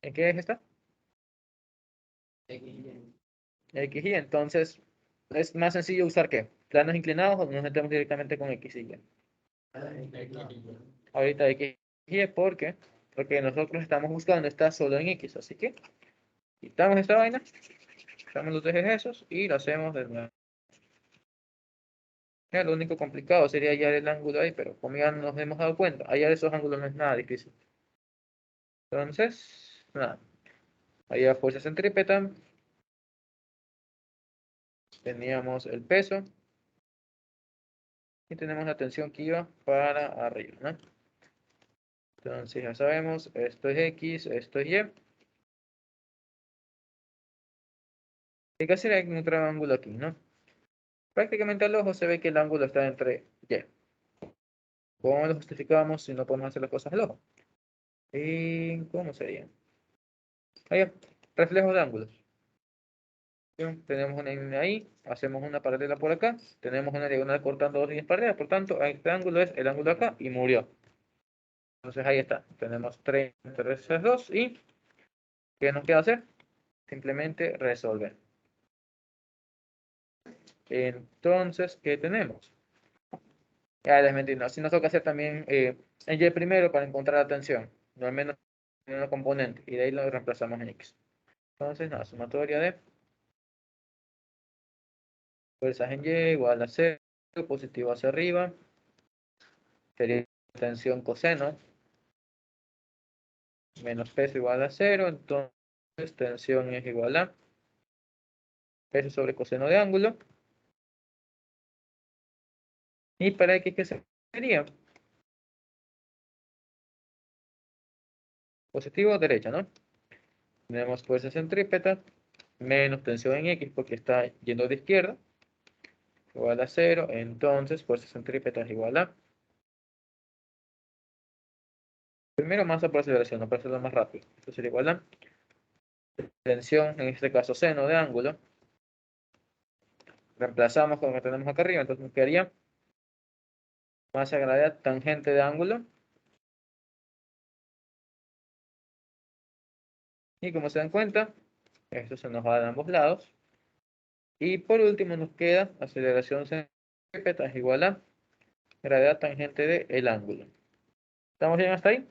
¿En qué eje está? X y. Entonces, es más sencillo usar ¿qué? Planos inclinados o nos metemos directamente con X y Y. Ahorita X y Y porque lo que nosotros estamos buscando está solo en X. Así que quitamos esta vaina, quitamos los ejes esos y lo hacemos de nuevo. Ya, lo único complicado sería hallar el ángulo ahí, pero como ya nos hemos dado cuenta, hallar esos ángulos no es nada difícil. Entonces, nada. Ahí a fuerza centrípeta. Teníamos el peso. Y tenemos la tensión que iba para arriba, ¿no? Entonces ya sabemos, esto es X, esto es Y. Hay que hacer encontrar un ángulo aquí, ¿no? Prácticamente al ojo se ve que el ángulo está entre Y. ¿Cómo lo justificamos si no podemos hacer las cosas al ojo? ¿Y cómo sería? Ahí, reflejos de ángulos. Bien, tenemos una línea ahí, hacemos una paralela por acá, tenemos una diagonal cortando dos líneas paralelas, por tanto, este ángulo es el ángulo acá y murió. Entonces ahí está, tenemos 3 entre 2 y ¿qué nos queda hacer? Simplemente resolver. Entonces, ¿qué tenemos? Ya les mentí, no, si nos toca hacer también en Y primero para encontrar la tensión, no al menos en una componente, y de ahí lo reemplazamos en X. Entonces, nada, sumatoria de fuerzas en Y igual a 0, positivo hacia arriba, sería tensión coseno, menos peso igual a 0, entonces tensión es igual a peso sobre coseno de ángulo. Y para X, ¿qué sería? Positivo derecha, ¿no? Tenemos fuerza centrípeta menos tensión en X porque está yendo de izquierda. igual a 0, entonces fuerza centrípeta es igual a... Primero masa por aceleración, no para hacerlo más rápido. Esto sería igual a tensión, en este caso seno de ángulo. Reemplazamos con lo que tenemos acá arriba, entonces nos quedaría masa gravedad tangente de ángulo. Y como se dan cuenta, esto se nos va de ambos lados. Y por último nos queda aceleración centrípeta es igual a gravedad tangente del ángulo. ¿Estamos bien hasta ahí?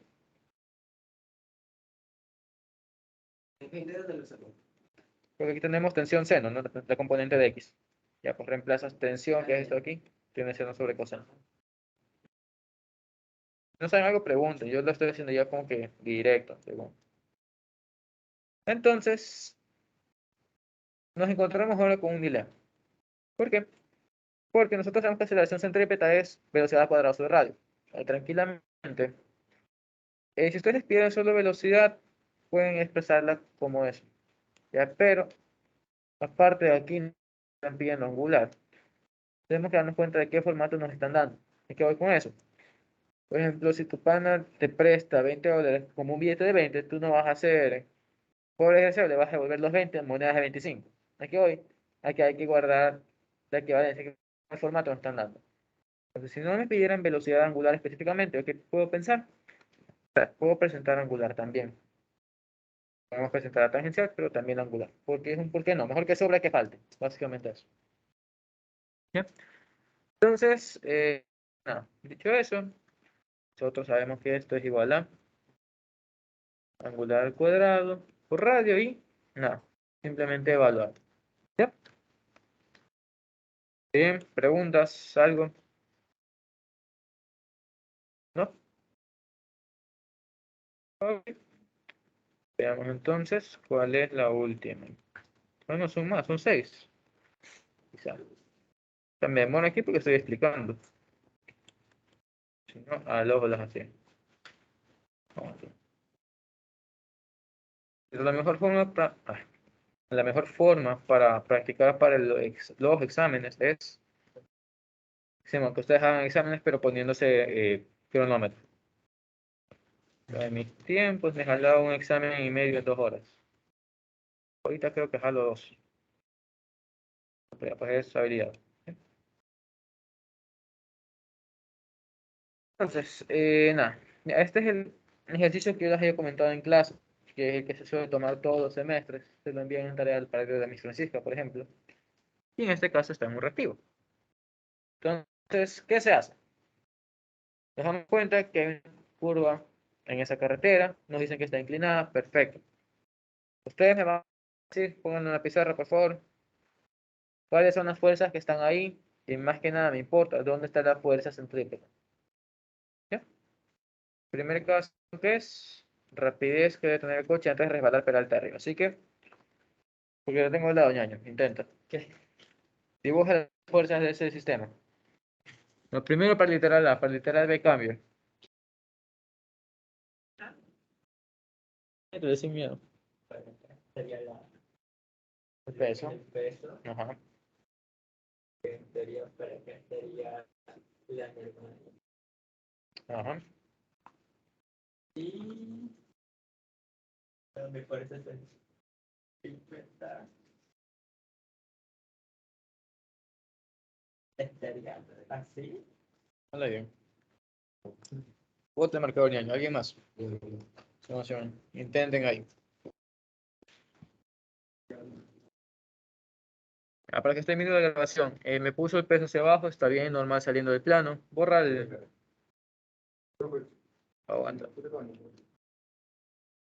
Porque aquí tenemos tensión seno, ¿no? La componente de x. Ya, pues reemplazas tensión, que es esto aquí, tiene seno sobre coseno. No saben algo, pregunten. Yo lo estoy haciendo ya como que directo, según. Entonces, nos encontramos ahora con un dilema. ¿Por qué? Porque nosotros sabemos que aceleración centrípeta es velocidad al cuadrado sobre radio. Tranquilamente. Si ustedes piden solo velocidad, pueden expresarla como eso. ¿Ya? Pero, aparte de aquí, están pidiendo angular. Tenemos que darnos cuenta de qué formato nos están dando. ¿Y qué voy con eso? Por ejemplo, si tu pana te presta $20 como un billete de 20, tú no vas a hacer, por ejercicio, le vas a devolver los 20 en monedas de 25. Aquí voy. Aquí hay que guardar la equivalencia que el formato nos están dando. Entonces, si no me pidieran velocidad angular específicamente, ¿qué puedo pensar? O sea, puedo presentar angular también. Podemos presentar la tangencial, pero también angular. Porque es un por qué no. Mejor que sobra que falte. Básicamente eso. ¿Ya? Entonces, nada. Dicho eso, nosotros sabemos que esto es igual a angular al cuadrado por radio y nada. Simplemente evaluar. ¿Ya? Bien, preguntas, algo. ¿No? Ok. Veamos entonces cuál es la última. Bueno, son más, son 6. Quizá. También demora aquí porque estoy explicando. Si no, al ojo las hacía. Vamos aquí. Pero la mejor forma para practicar para los exámenes es sí, que ustedes hagan exámenes pero poniéndose cronómetro. En mis tiempos me jalaba un examen y medio en 2 horas. Ahorita creo que jalo 2. Pero pues es habilidad. Entonces, nada. Este es el ejercicio que yo les había comentado en clase, que es el que se suele tomar todos los semestres. Se lo envían en tarea al padre de Miss Francisca, por ejemplo. Y en este caso está en un reactivo. Entonces, ¿qué se hace? Nos damos cuenta que hay una curva en esa carretera. Nos dicen que está inclinada. Perfecto. Ustedes me van a decir, pónganlo en la pizarra, por favor. ¿Cuáles son las fuerzas que están ahí? Y más que nada me importa, ¿dónde está la fuerza centrípeta? ¿Ya? Primer caso que es rapidez que debe tener el coche antes de resbalar peralte arriba. Así que, porque lo tengo al lado, ñaño, intenta. ¿Qué? Dibuja las fuerzas de ese sistema. Lo primero para literal A, para literal B cambio. Pero sin miedo. Sería El peso. el peso, Ajá. que sería la energía. Ajá. Y mi fuerza es 50. Estaría así. Vale, bien. Otro marcador, ñaño. ¿Alguien más? Intenten ahí. Para que esté viendo la grabación, me puso el peso hacia abajo, está bien, normal saliendo del plano. Borra el. Aguanta.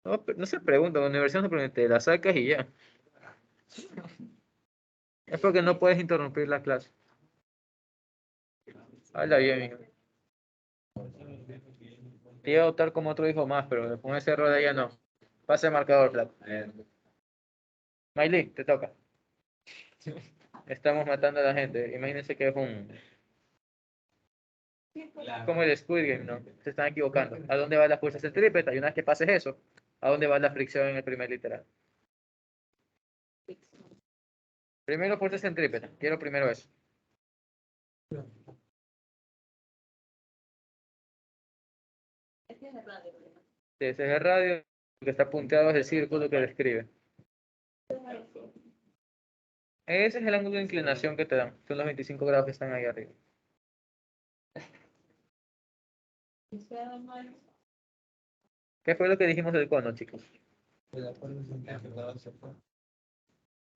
No, no se pregunta, en la universidad no se pregunta, te la sacas y ya. Es porque no puedes interrumpir la clase. Habla bien, hijo. Te iba a adoptar como otro hijo más, pero con ese error de ella no. Pase el marcador, Flaco. Miley, te toca. Estamos matando a la gente. Imagínense que es un. Como el Squid Game, ¿no? Se están equivocando. ¿A dónde va la fuerza centrípeta? Y una vez que pases eso, ¿a dónde va la fricción en el primer literal? Primero fuerza centrípeta. Quiero primero eso. Este es el radio. Ese es el radio que está punteado es el círculo que describe. Ese es el ángulo de inclinación que te dan. Son los 25 grados que están ahí arriba. ¿Qué fue lo que dijimos del cono, chicos?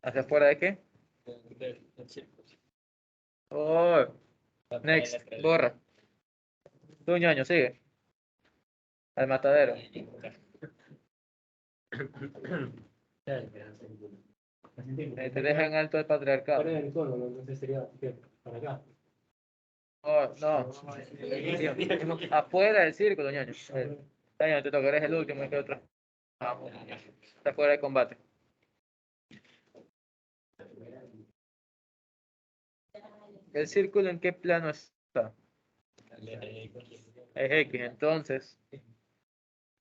¿Hacia afuera de qué? Oh, next, borra. Tú, ñaño, sigue. Al matadero. Te dejan alto el patriarcado. Fuera del cono, ¿no? Entonces sería ¿qué? Para acá. Oh, no. Afuera del círculo, ñaño. Ñaño, te toca, eres el último y que otro. Vamos. Está fuera de combate. ¿El círculo en qué plano está? Es X, entonces.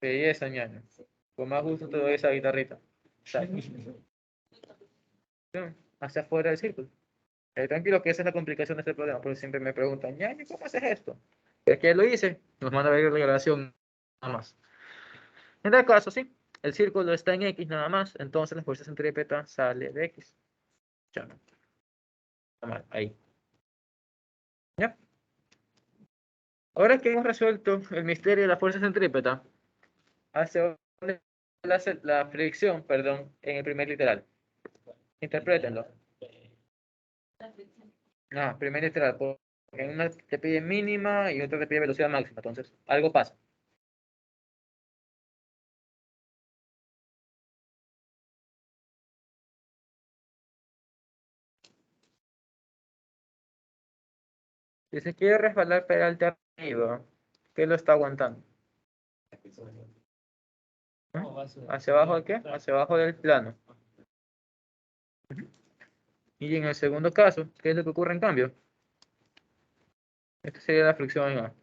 Belleza, ñaño. Con más gusto te doy esa guitarrita. Exacto. Hacia afuera del círculo. Tranquilo que esa es la complicación de este problema, porque siempre me preguntan, ñaño, ¿cómo haces esto? Es que lo hice, nos manda a ver la grabación nada más. En tal caso, sí, el círculo está en X nada más, entonces la fuerza centrípeta sale de X. Ya. Ahí. ¿Ya? Ahora que hemos resuelto el misterio de la fuerza centrípeta, hacia dónde la fricción, perdón, en el primer literal. Interprétenlo. Primer literal, porque en una te pide mínima y otra te pide velocidad máxima, entonces algo pasa. Si se quiere resbalar peralte arriba, ¿qué lo está aguantando? ¿Hacia abajo de qué? Hacia abajo del plano. Y en el segundo caso, ¿qué es lo que ocurre en cambio? Esta sería la fricción en A.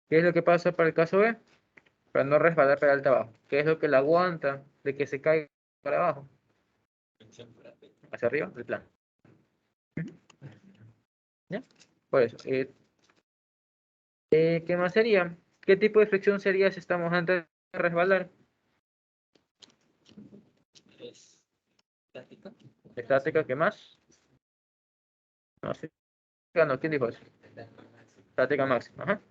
¿Qué es lo que pasa para el caso B? Para no resbalar peralte abajo. ¿Qué es lo que la aguanta de que se caiga para abajo? Hacia arriba del plano. ¿Ya? Por eso. ¿Qué más sería? ¿Qué tipo de fricción sería si estamos antes de resbalar? Estática. Estática, ¿qué más? No sé. No, ¿quién dijo eso? Estática máxima. Ajá.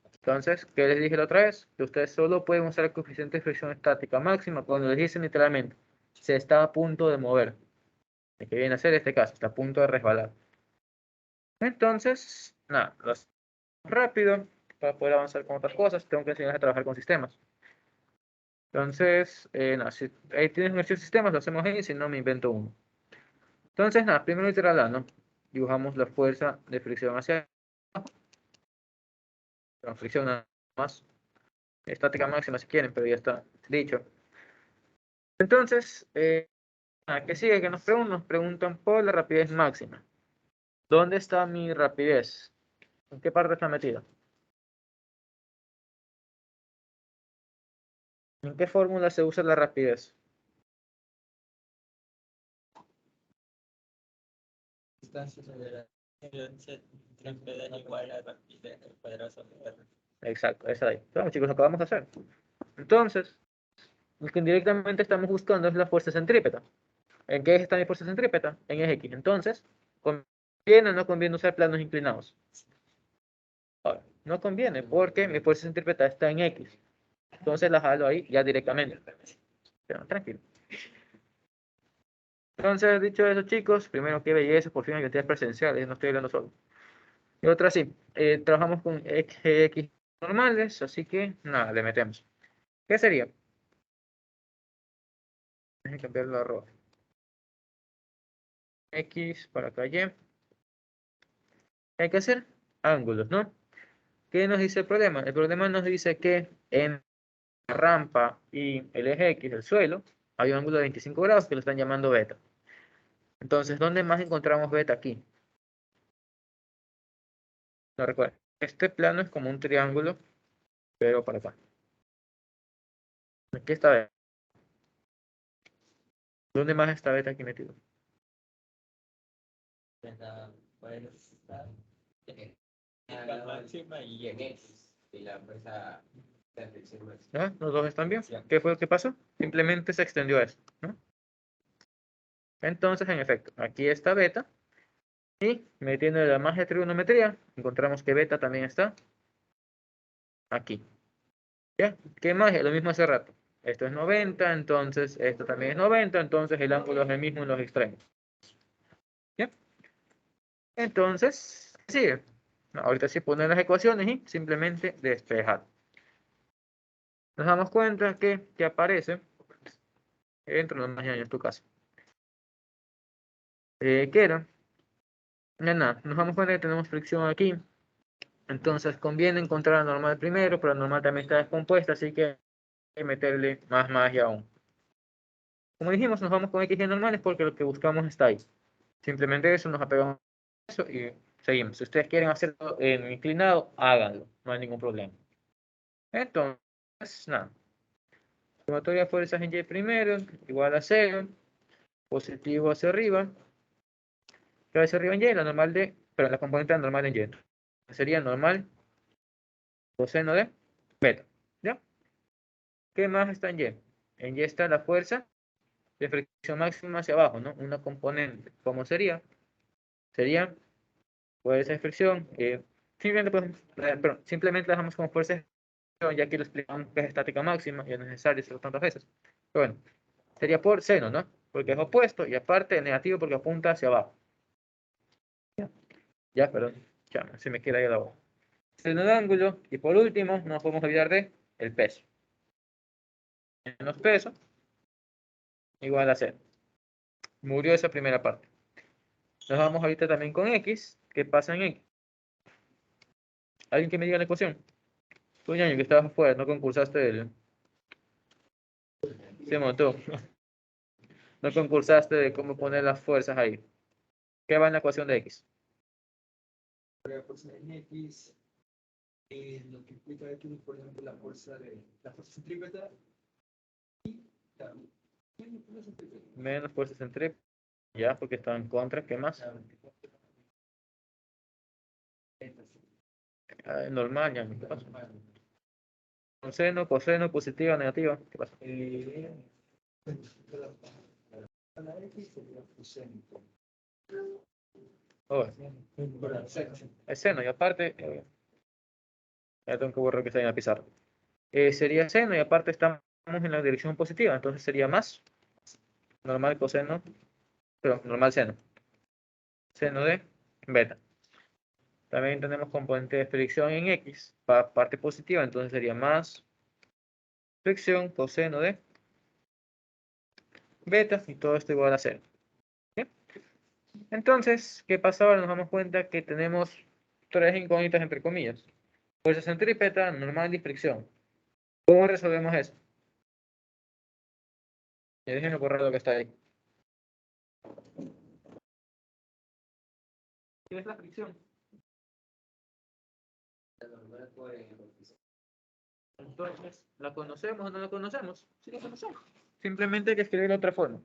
Entonces, ¿qué les dije la otra vez? Que ustedes solo pueden usar el coeficiente de fricción estática máxima cuando les dicen literalmente se está a punto de mover. ¿Qué viene a ser este caso? Está a punto de resbalar. Entonces, nada, lo hacemos rápido para poder avanzar con otras cosas. Tengo que enseñarles a trabajar con sistemas. Entonces, nada, si ahí tienes un archivo de sistemas, lo hacemos ahí, si no me invento uno. Entonces, nada, primero literal A, ¿no? Dibujamos la fuerza de fricción hacia abajo. Con fricción nada más. Estática máxima si quieren, pero ya está dicho. Entonces, ¿qué sigue? Que nos preguntan por la rapidez máxima. ¿Dónde está mi rapidez? ¿En qué parte está metida? ¿En qué fórmula se usa la rapidez? Distancia sobre la siempre es igual a rapidez al cuadrado sobre R. Exacto, esa de ahí. Vamos, chicos, lo acabamos de hacer. Entonces, lo que indirectamente estamos buscando es la fuerza centrípeta. ¿En qué está mi fuerza centrípeta? En eje X. Entonces, ¿conviene o no conviene usar planos inclinados? Ahora, no conviene porque mi fuerza centrípeta está en X. Entonces la jalo ahí ya directamente. Pero, tranquilo. Entonces, dicho eso, chicos, primero, qué belleza, por fin hay actividades presenciales, no estoy hablando solo. Y otra sí, trabajamos con eje X normales, así que nada, le metemos. ¿Qué sería? Déjenme cambiarlo a rojo. X para acá, Y. Hay que hacer ángulos, ¿no? ¿Qué nos dice el problema? El problema nos dice que en la rampa y el eje X, el suelo, hay un ángulo de 25 grados que lo están llamando beta. Entonces, ¿dónde más encontramos beta aquí? No recuerdo. Este plano es como un triángulo, pero para acá. Aquí está beta. ¿Dónde más está beta aquí metido? Pues, está en la máxima y en X. Y la fuerza de fricción máxima. ¿Ya? Los dos están bien. ¿Qué fue lo que pasó? Simplemente se extendió eso, ¿no? Entonces, en efecto, aquí está beta. Y metiendo la magia de trigonometría, encontramos que beta también está aquí. ¿Ya? ¿Qué magia? Lo mismo hace rato. Esto es 90, entonces esto también es 90, entonces el ángulo es el mismo en los extremos. ¿Ya? Entonces, sigue. No, ahorita sí ponen las ecuaciones y simplemente despejar. Nos damos cuenta que aparece, entro nomás ya en tu caso. ¿Qué era? Ya nada, nos damos cuenta que tenemos fricción aquí. Entonces conviene encontrar la normal primero, pero la normal también está descompuesta, así que hay que meterle más magia aún. Como dijimos, nos vamos con X normales porque lo que buscamos está ahí. Simplemente eso, nos apegamos a eso y seguimos. Si ustedes quieren hacerlo en inclinado, háganlo, no hay ningún problema. Entonces, nada. Sumatoria de fuerzas en Y primero, igual a 0, positivo hacia arriba. ¿Qué va hacia arriba en Y? La normal de, pero la componente normal en Y. Sería normal coseno de beta. ¿Ya? ¿Qué más está en Y? En Y está la fuerza de fricción máxima hacia abajo, ¿no? Una componente. ¿Cómo sería? Sería fuerza de fricción. Simplemente, simplemente la dejamos como fuerza de fricción, ya que lo explicamos que es estática máxima y es necesario hacerlo tantas veces. Pero bueno, sería por seno, ¿no? Porque es opuesto y aparte negativo porque apunta hacia abajo. Ya, perdón. Ya, se me queda ahí la voz. Seno de ángulo. Y por último, no podemos olvidar de el peso. Menos peso igual a 0. Murió esa primera parte. Nos vamos ahorita también con X. ¿Qué pasa en X? ¿Alguien que me diga la ecuación? Tú, ñaño, que estabas afuera, no concursaste se montó. No concursaste de cómo poner las fuerzas ahí. ¿Qué va en la ecuación de X? La fuerza en X, lo que implica aquí, por ejemplo, la fuerza centrípeta y la fuerza centrípeta. Menos fuerza centrípeta. Ya, porque está en contra. ¿Qué más? Normal, ya. ¿Qué pasa? Seno, coseno, positiva, negativa. ¿Qué pasa? La X sería coseno. Oh, es seno y aparte, ya tengo que borrar que está en la pizarra. Sería seno y aparte estamos en la dirección positiva, entonces sería más normal coseno, pero normal seno. Seno de beta. También tenemos componente de fricción en X, parte positiva, entonces sería más fricción coseno de beta y todo esto igual a 0. ¿Bien? Entonces, ¿qué pasa ahora? Nos damos cuenta que tenemos tres incógnitas entre comillas. Fuerza centrípeta, normal y fricción. ¿Cómo resolvemos eso? Y déjenme borrar lo que está ahí. ¿Qué es la fricción? Entonces, ¿la conocemos o no la conocemos? Sí la conocemos. Simplemente hay que escribirla de otra forma.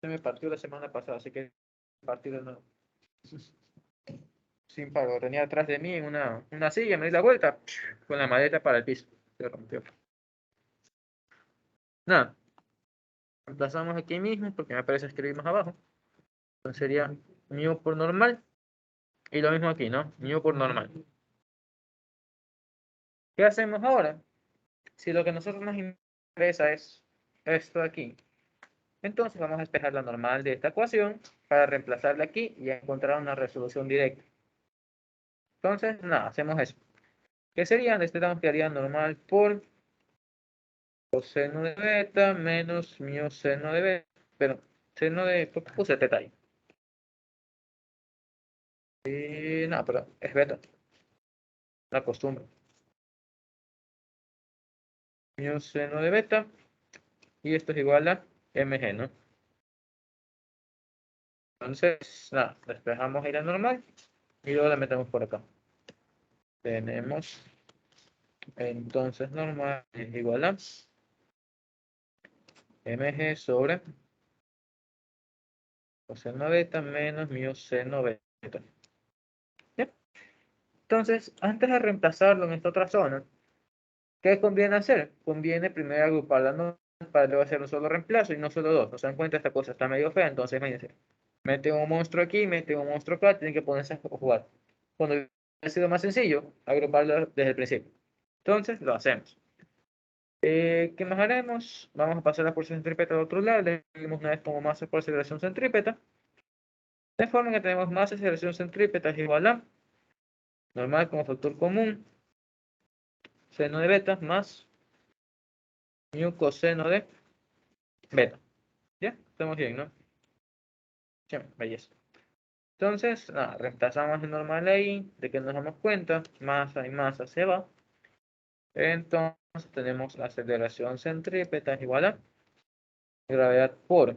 Se me partió la semana pasada, así que partir de nuevo. Sin pago. Tenía atrás de mí una silla, me di la vuelta con la maleta para el piso. Se rompió. Nada. Reemplazamos aquí mismo porque me parece escribir más abajo. Entonces sería mu por normal. Y lo mismo aquí, ¿no? Mu por normal. ¿Qué hacemos ahora? Si lo que a nosotros nos interesa es esto de aquí, entonces vamos a despejar la normal de esta ecuación para reemplazarla aquí y encontrar una resolución directa. Entonces, nada, hacemos eso. ¿Qué sería? Necesitamos que haría normal por coseno de beta menos mu seno de beta. Pero, seno de... ¿Por qué puse teta ahí? Y no, pero es beta. La costumbre. Mu seno de beta. Y esto es igual a mg, ¿no? Entonces, nada, despejamos ahí la normal. Y luego la metemos por acá. Tenemos entonces normal es igual a mg sobre coseno beta menos mu seno beta. Entonces, antes de reemplazarlo en esta otra zona, ¿qué conviene hacer? Conviene primero agrupar las normas para luego hacer un solo reemplazo y no solo dos. No se dan cuenta, esta cosa está medio fea, entonces imagínense. Meten un monstruo aquí, meten un monstruo acá, tienen que ponerse a jugar. Cuando ha sido más sencillo, agruparlo desde el principio. Entonces, lo hacemos. ¿Qué más haremos? Vamos a pasar la fuerza centrípeta al otro lado. Le dimos una vez como masa por aceleración centrípeta. De forma que tenemos masa aceleración centrípeta es igual a normal como factor común, seno de beta más mu coseno de beta. ¿Ya? Estamos bien, ¿no? Sí, belleza. Entonces, nada, reemplazamos el normal ahí, de que nos damos cuenta, masa y masa se va. Entonces tenemos la aceleración centrípeta es igual a gravedad por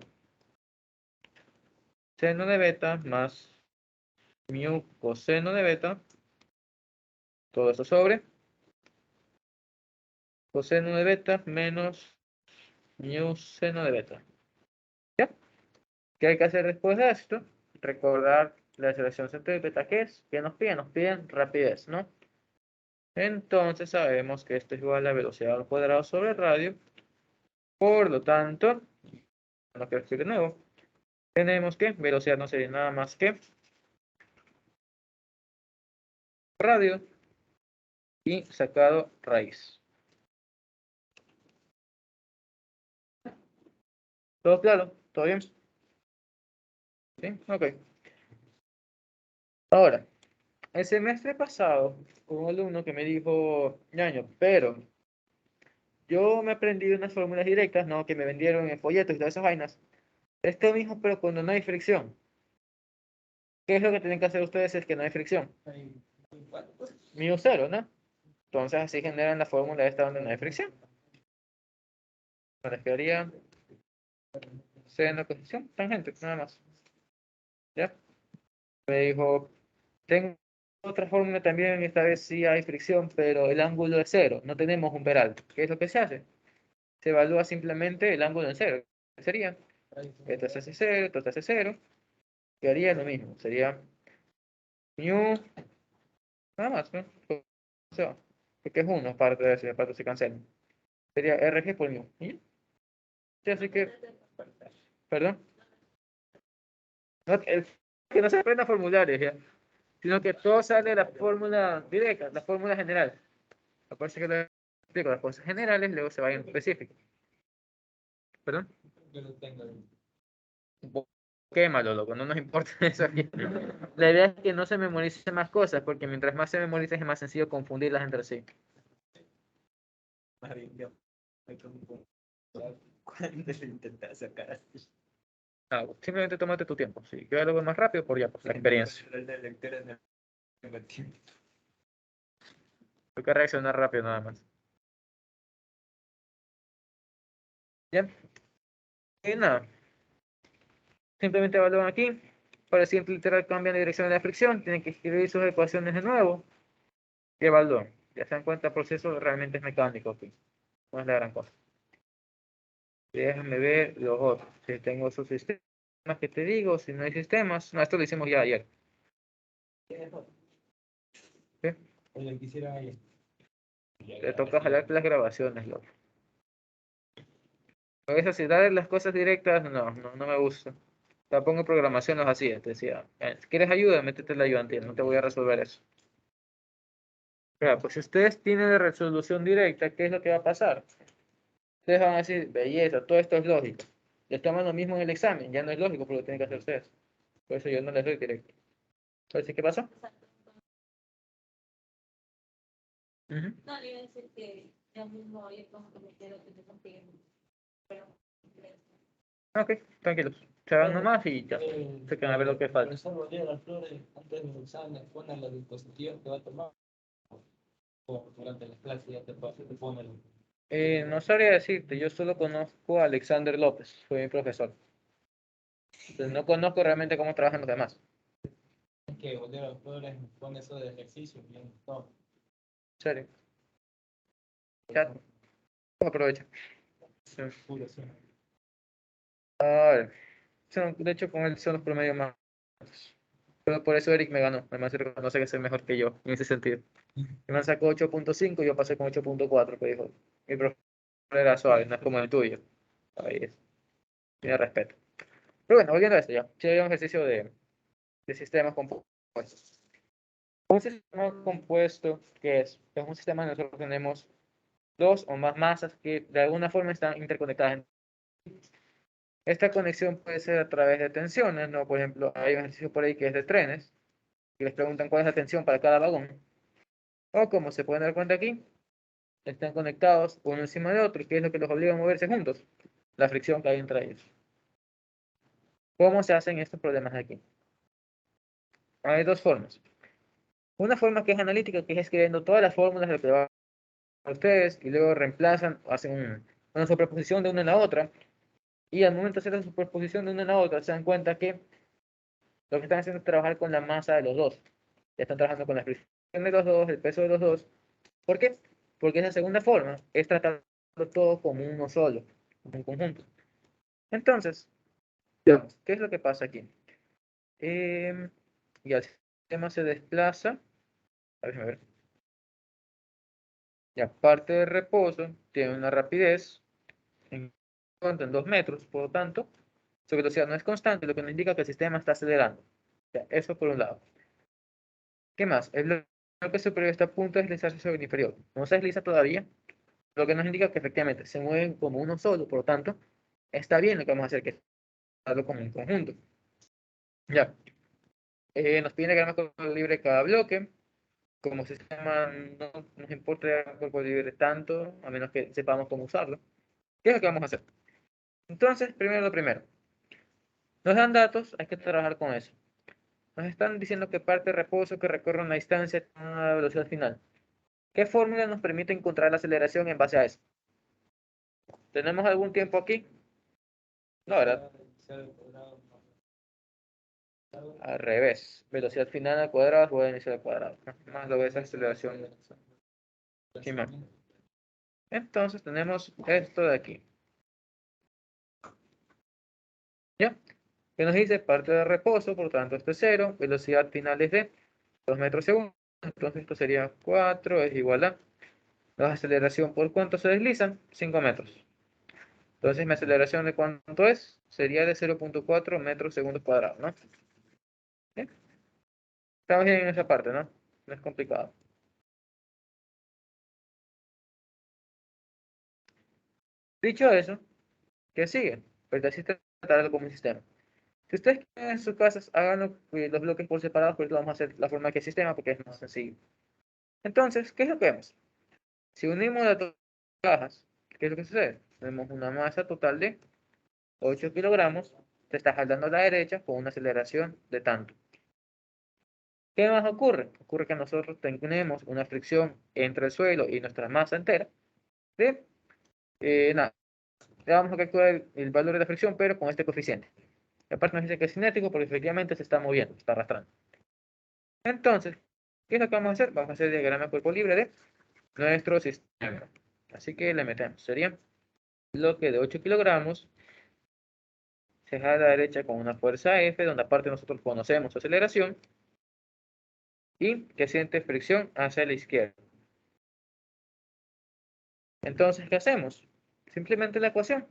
seno de beta más mu coseno de beta, todo eso sobre coseno de beta menos mu seno de beta. ¿Ya? ¿Qué hay que hacer después de esto? Recordar la aceleración centrípeta, ¿qué es? ¿Qué nos piden? Nos piden rapidez, ¿no? Entonces sabemos que esto es igual a la velocidad al cuadrado sobre el radio. Por lo tanto, no quiero escribir de nuevo, tenemos que velocidad no sería nada más que radio y sacado raíz. ¿Todo claro? ¿Todo bien? ¿Sí? Ok. Ahora, el semestre pasado, hubo un alumno que me dijo, ñaño, pero yo me aprendí unas fórmulas directas, ¿no? Que me vendieron en folletos y todas esas vainas. Esto mismo, pero cuando no hay fricción. ¿Qué es lo que tienen que hacer ustedes si es que no hay fricción? Mío cero, ¿no? Entonces así generan la fórmula esta donde no hay fricción. Me quedaría seno posición tangente, nada más. ¿Ya? Me dijo, tengo otra fórmula también, esta vez sí hay fricción, pero el ángulo es cero, no tenemos un peralto. ¿Qué es lo que se hace? Se evalúa simplemente el ángulo en cero. ¿Qué sería? Esto se hace cero, esto se hace cero. Quedaría lo mismo, sería mu, nada más, ¿no? O sea, porque es uno, aparte de eso, aparte se cancela. Sería RG por mu. ¿Y? Sí, así que, perdón. No, que no se aprenda formularios, ¿ya? Sino que todo sale de la fórmula directa, la fórmula general. Acuérdense que le explico las cosas generales, luego se vayan específicos. ¿Perdón? Yo lo tengo ahí. Quémalo, loco, no nos importa eso aquí. La idea es que no se memoricen más cosas, porque mientras más se memoricen es más sencillo confundirlas entre sí. Más bien, yo me confundo cuando lo intenté sacar así. Simplemente tómate tu tiempo. Si quieres algo más rápido, por ya, por la experiencia. El de lectura no tengo tiempo. Hay que reaccionar rápido nada más. ¿Ya? Y nada. Simplemente evalúan aquí. Para el siguiente literal cambian la dirección de la fricción. Tienen que escribir sus ecuaciones de nuevo. Y evalúan. Ya se dan cuenta, el proceso realmente es mecánico. Aquí. No es la gran cosa. Déjame ver los otros. Si tengo esos sistemas que te digo, si no hay sistemas. No, esto lo hicimos ya ayer. ¿Sí? O le quisiera ahí. Te toca jalarte las grabaciones, loco. Eso sí, darle las cosas directas, no me gusta. Tampoco en programación los hacía. Te decía, si quieres ayuda, métete la ayudantía. No te voy a resolver eso. Claro, pues si ustedes tienen la resolución directa, ¿qué es lo que va a pasar? Ustedes van a decir, belleza, todo esto es lógico. Les toman lo mismo en el examen, ya no es lógico, pero lo tienen que hacer ustedes. Por eso yo no les doy directo. Entonces, ¿qué pasó? Ujú. No, le iba a decir que ya mismo hoy como que me quiero que te consiguen. Pero, Ok, tranquilos. Se van nomás y ya. Se quedan a ver lo que El falta. profesor Bolívar Flores, antes del examen, pone los dispositivos que va a tomar. O durante las clases ya te pone el. No sabría decirte, yo solo conozco a Alexander López, fue mi profesor. Entonces, no conozco realmente cómo trabajan los demás. Es que Bolívar Flores pone eso de ejercicio, bien, todo. En serio. Ya, aprovecha. Sí. Puro, sí. A ver, de hecho con él son los promedios más altos. Pero por eso Eric me ganó. Además se reconoce que soy mejor que yo en ese sentido. El man sacó 8.5 y yo pasé con 8.4, que dijo. Mi profesor era suave, no es como el tuyo. Ahí es. Tiene respeto. Pero bueno, volviendo a esto ya. Sí, hay un ejercicio de sistemas compuestos. Un sistema compuesto, ¿qué es? Es un sistema en el que nosotros tenemos dos o más masas que de alguna forma están interconectadas. Esta conexión puede ser a través de tensiones, ¿no? Por ejemplo, hay un ejercicio por ahí que es de trenes, y les preguntan cuál es la tensión para cada vagón. O como se pueden dar cuenta aquí, están conectados uno encima de otro, que es lo que los obliga a moverse juntos, la fricción que hay entre ellos. ¿Cómo se hacen estos problemas aquí? Hay dos formas. Una forma que es analítica, que es escribiendo todas las fórmulas de lo que va a ustedes, y luego reemplazan, hacen una superposición de una en la otra, y al momento de hacer la superposición de una en la otra, se dan cuenta que lo que están haciendo es trabajar con la masa de los dos. Ya están trabajando con la fricción de los dos, el peso de los dos. ¿Por qué? Porque esa segunda forma es tratarlo todo como uno solo, como un conjunto. Entonces, veamos, ¿qué es lo que pasa aquí? Y el sistema se desplaza. Déjame ver. Ya parte de reposo tiene una rapidez en 2 metros, por lo tanto, su velocidad no es constante, lo que nos indica que el sistema está acelerando. Ya, eso por un lado. ¿Qué más? El bloque superior está a punto de deslizarse sobre el inferior. No se desliza todavía, lo que nos indica que efectivamente se mueven como uno solo, por lo tanto, está bien lo que vamos a hacer, que es hacerlo como un conjunto. Ya. Nos pide diagrama de cuerpo libre cada bloque. Como sistema no nos importa el cuerpo libre tanto, a menos que sepamos cómo usarlo. ¿Qué es lo que vamos a hacer? Entonces, primero lo primero. Nos dan datos, hay que trabajar con eso. Nos están diciendo que parte de reposo que recorre una distancia a una velocidad final. ¿Qué fórmula nos permite encontrar la aceleración en base a eso? ¿Tenemos algún tiempo aquí? No, ¿verdad? Al revés. Velocidad final al cuadrado igual a inicial al cuadrado. Más lo ves aceleración. Sí, más. Entonces tenemos esto de aquí. ¿Ya? Que nos dice parte de reposo, por lo tanto esto es 0, velocidad final es de 2 metros segundo, entonces esto sería 4 es igual a la aceleración por cuánto se deslizan, 5 metros. Entonces mi aceleración de cuánto es, sería de 0.4 metros segundos cuadrados, ¿no? ¿Sí? Estamos bien en esa parte, ¿no? No es complicado. Dicho eso, ¿qué sigue? Pues así tratarlo como un sistema. Si ustedes quieren en sus casas, hagan los bloques por separado, porque lo vamos a hacer la forma que es sistema, porque es más sencillo. Entonces, ¿qué es lo que vemos? Si unimos las dos cajas, ¿qué es lo que sucede? Tenemos una masa total de 8 kilogramos, se está jalando a la derecha con una aceleración de tanto. ¿Qué más ocurre? Ocurre que nosotros tenemos una fricción entre el suelo y nuestra masa entera de, nada, le vamos a calcular el valor de la fricción, pero con este coeficiente. Y aparte nos dice que es cinético porque efectivamente se está moviendo, se está arrastrando. Entonces, ¿qué es lo que vamos a hacer? Vamos a hacer el diagrama de cuerpo libre de nuestro sistema. Así que le metemos. Sería bloque de 8 kilogramos, se jala a la derecha con una fuerza F, donde aparte nosotros conocemos su aceleración, y que siente fricción hacia la izquierda. Entonces, ¿qué hacemos? Simplemente la ecuación,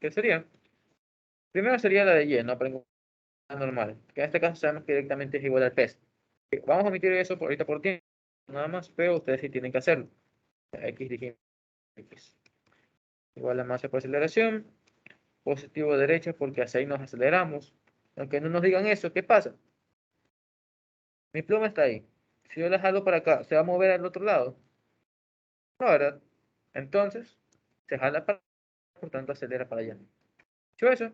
¿qué sería? Primero sería la de Y, ¿no? Pero normal, que en este caso sabemos que directamente es igual al peso. Vamos a omitir eso por ahorita por tiempo, nada más, pero ustedes sí tienen que hacerlo. X dijimos X. Igual a masa por aceleración, positivo derecha porque así nos aceleramos. Aunque no nos digan eso, ¿qué pasa? Mi pluma está ahí. Si yo la jalo para acá, ¿se va a mover al otro lado? No, ¿verdad? Entonces, se jala para, por tanto, acelera para allá. Dicho eso,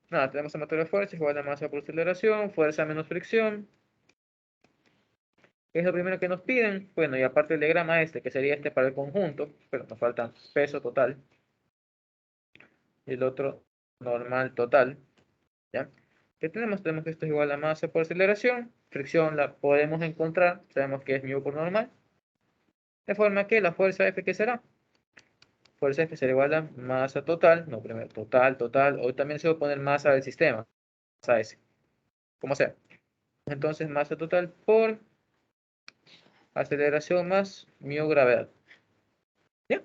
nada, tenemos el motor de fuerza igual a masa por aceleración, fuerza menos fricción. ¿Qué es lo primero que nos piden? Bueno, y aparte el diagrama este, que sería este para el conjunto, pero nos falta peso total. Y el otro normal total. ¿Ya? ¿Qué tenemos? Tenemos que esto es igual a masa por aceleración. Fricción la podemos encontrar, sabemos que es μ por normal. De forma que la fuerza F, ¿qué será? Fuerza F será igual a masa total, no, primero, total, o también se va a poner masa del sistema, masa S, como sea. Entonces, masa total por aceleración más gravedad. ¿Ya?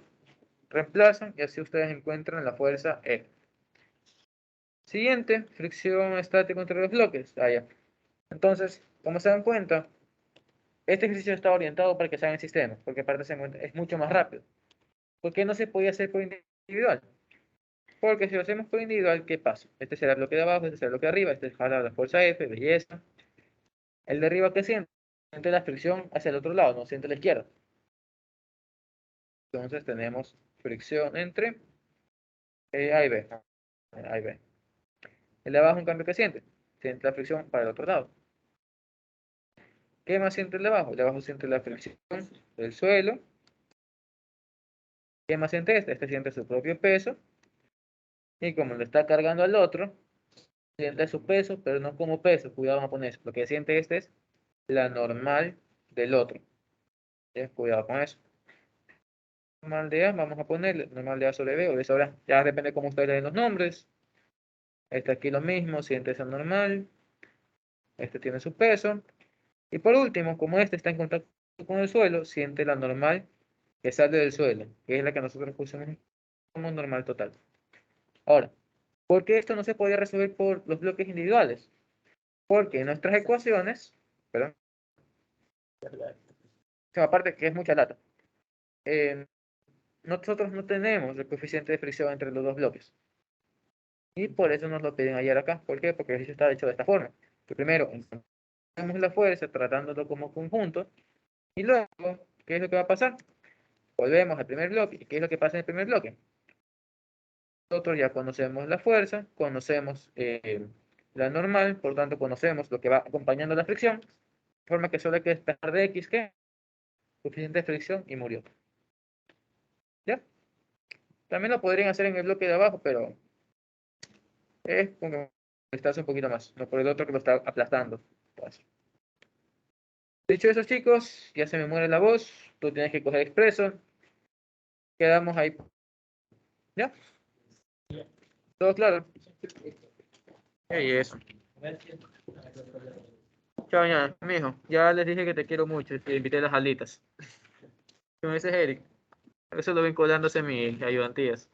Reemplazan y así ustedes encuentran la fuerza F. Siguiente, fricción estática entre los bloques. Ya. Entonces, como se dan cuenta, este ejercicio está orientado para que se hagan en sistema, porque aparte es mucho más rápido. ¿Por qué no se podía hacer por individual? Porque si lo hacemos por individual, ¿qué pasa? Este será el bloque de abajo, este será el bloque de arriba, este será la fuerza F, belleza. El de arriba, ¿qué siente? Siente la fricción hacia el otro lado, no siente la izquierda. Entonces tenemos fricción entre A y B. A y B. El de abajo, en cambio, ¿qué siente? Siente la fricción para el otro lado. ¿Qué más siente el de abajo? El de abajo siente la fricción del suelo. ¿Qué más siente este? Este siente su propio peso. Y como le está cargando al otro, siente su peso, pero no como peso. Cuidado, vamos a poner eso. Lo que siente este es la normal del otro. Cuidado con eso. Normal de A, vamos a ponerle normal de A sobre B o B sobre A. Ya depende cómo ustedes leen los nombres. Este aquí lo mismo, siente esa normal. Este tiene su peso. Y por último, como este está en contacto con el suelo, siente la normal que sale del suelo, que es la que nosotros pusimos como normal total. Ahora, ¿por qué esto no se podía resolver por los bloques individuales? Porque en nuestras ecuaciones, perdón, aparte que es mucha lata, nosotros no tenemos el coeficiente de fricción entre los dos bloques. Y por eso nos lo piden ayer acá. ¿Por qué? Porque el ejercicio está hecho de esta forma. Que primero encontramos la fuerza tratándolo como conjunto. Y luego, ¿qué es lo que va a pasar? Volvemos al primer bloque. ¿Y qué es lo que pasa en el primer bloque? Nosotros ya conocemos la fuerza, conocemos la normal, por tanto conocemos lo que va acompañando la fricción, de forma que solo hay que despejar de X, ¿qué? Coeficiente de fricción y murió. ¿Ya? También lo podrían hacer en el bloque de abajo, pero es como estarse un poquito más, no por el otro que lo está aplastando. Pues. Dicho eso, chicos, ya se me muere la voz, tú tienes que coger expreso. Quedamos ahí. ¿Ya? ¿Todo claro? Y eso. Chao, ya, mijo. Ya les dije que te quiero mucho y te invité a las alitas. Como dices, Eric. Eso lo ven colándose mis ayudantías.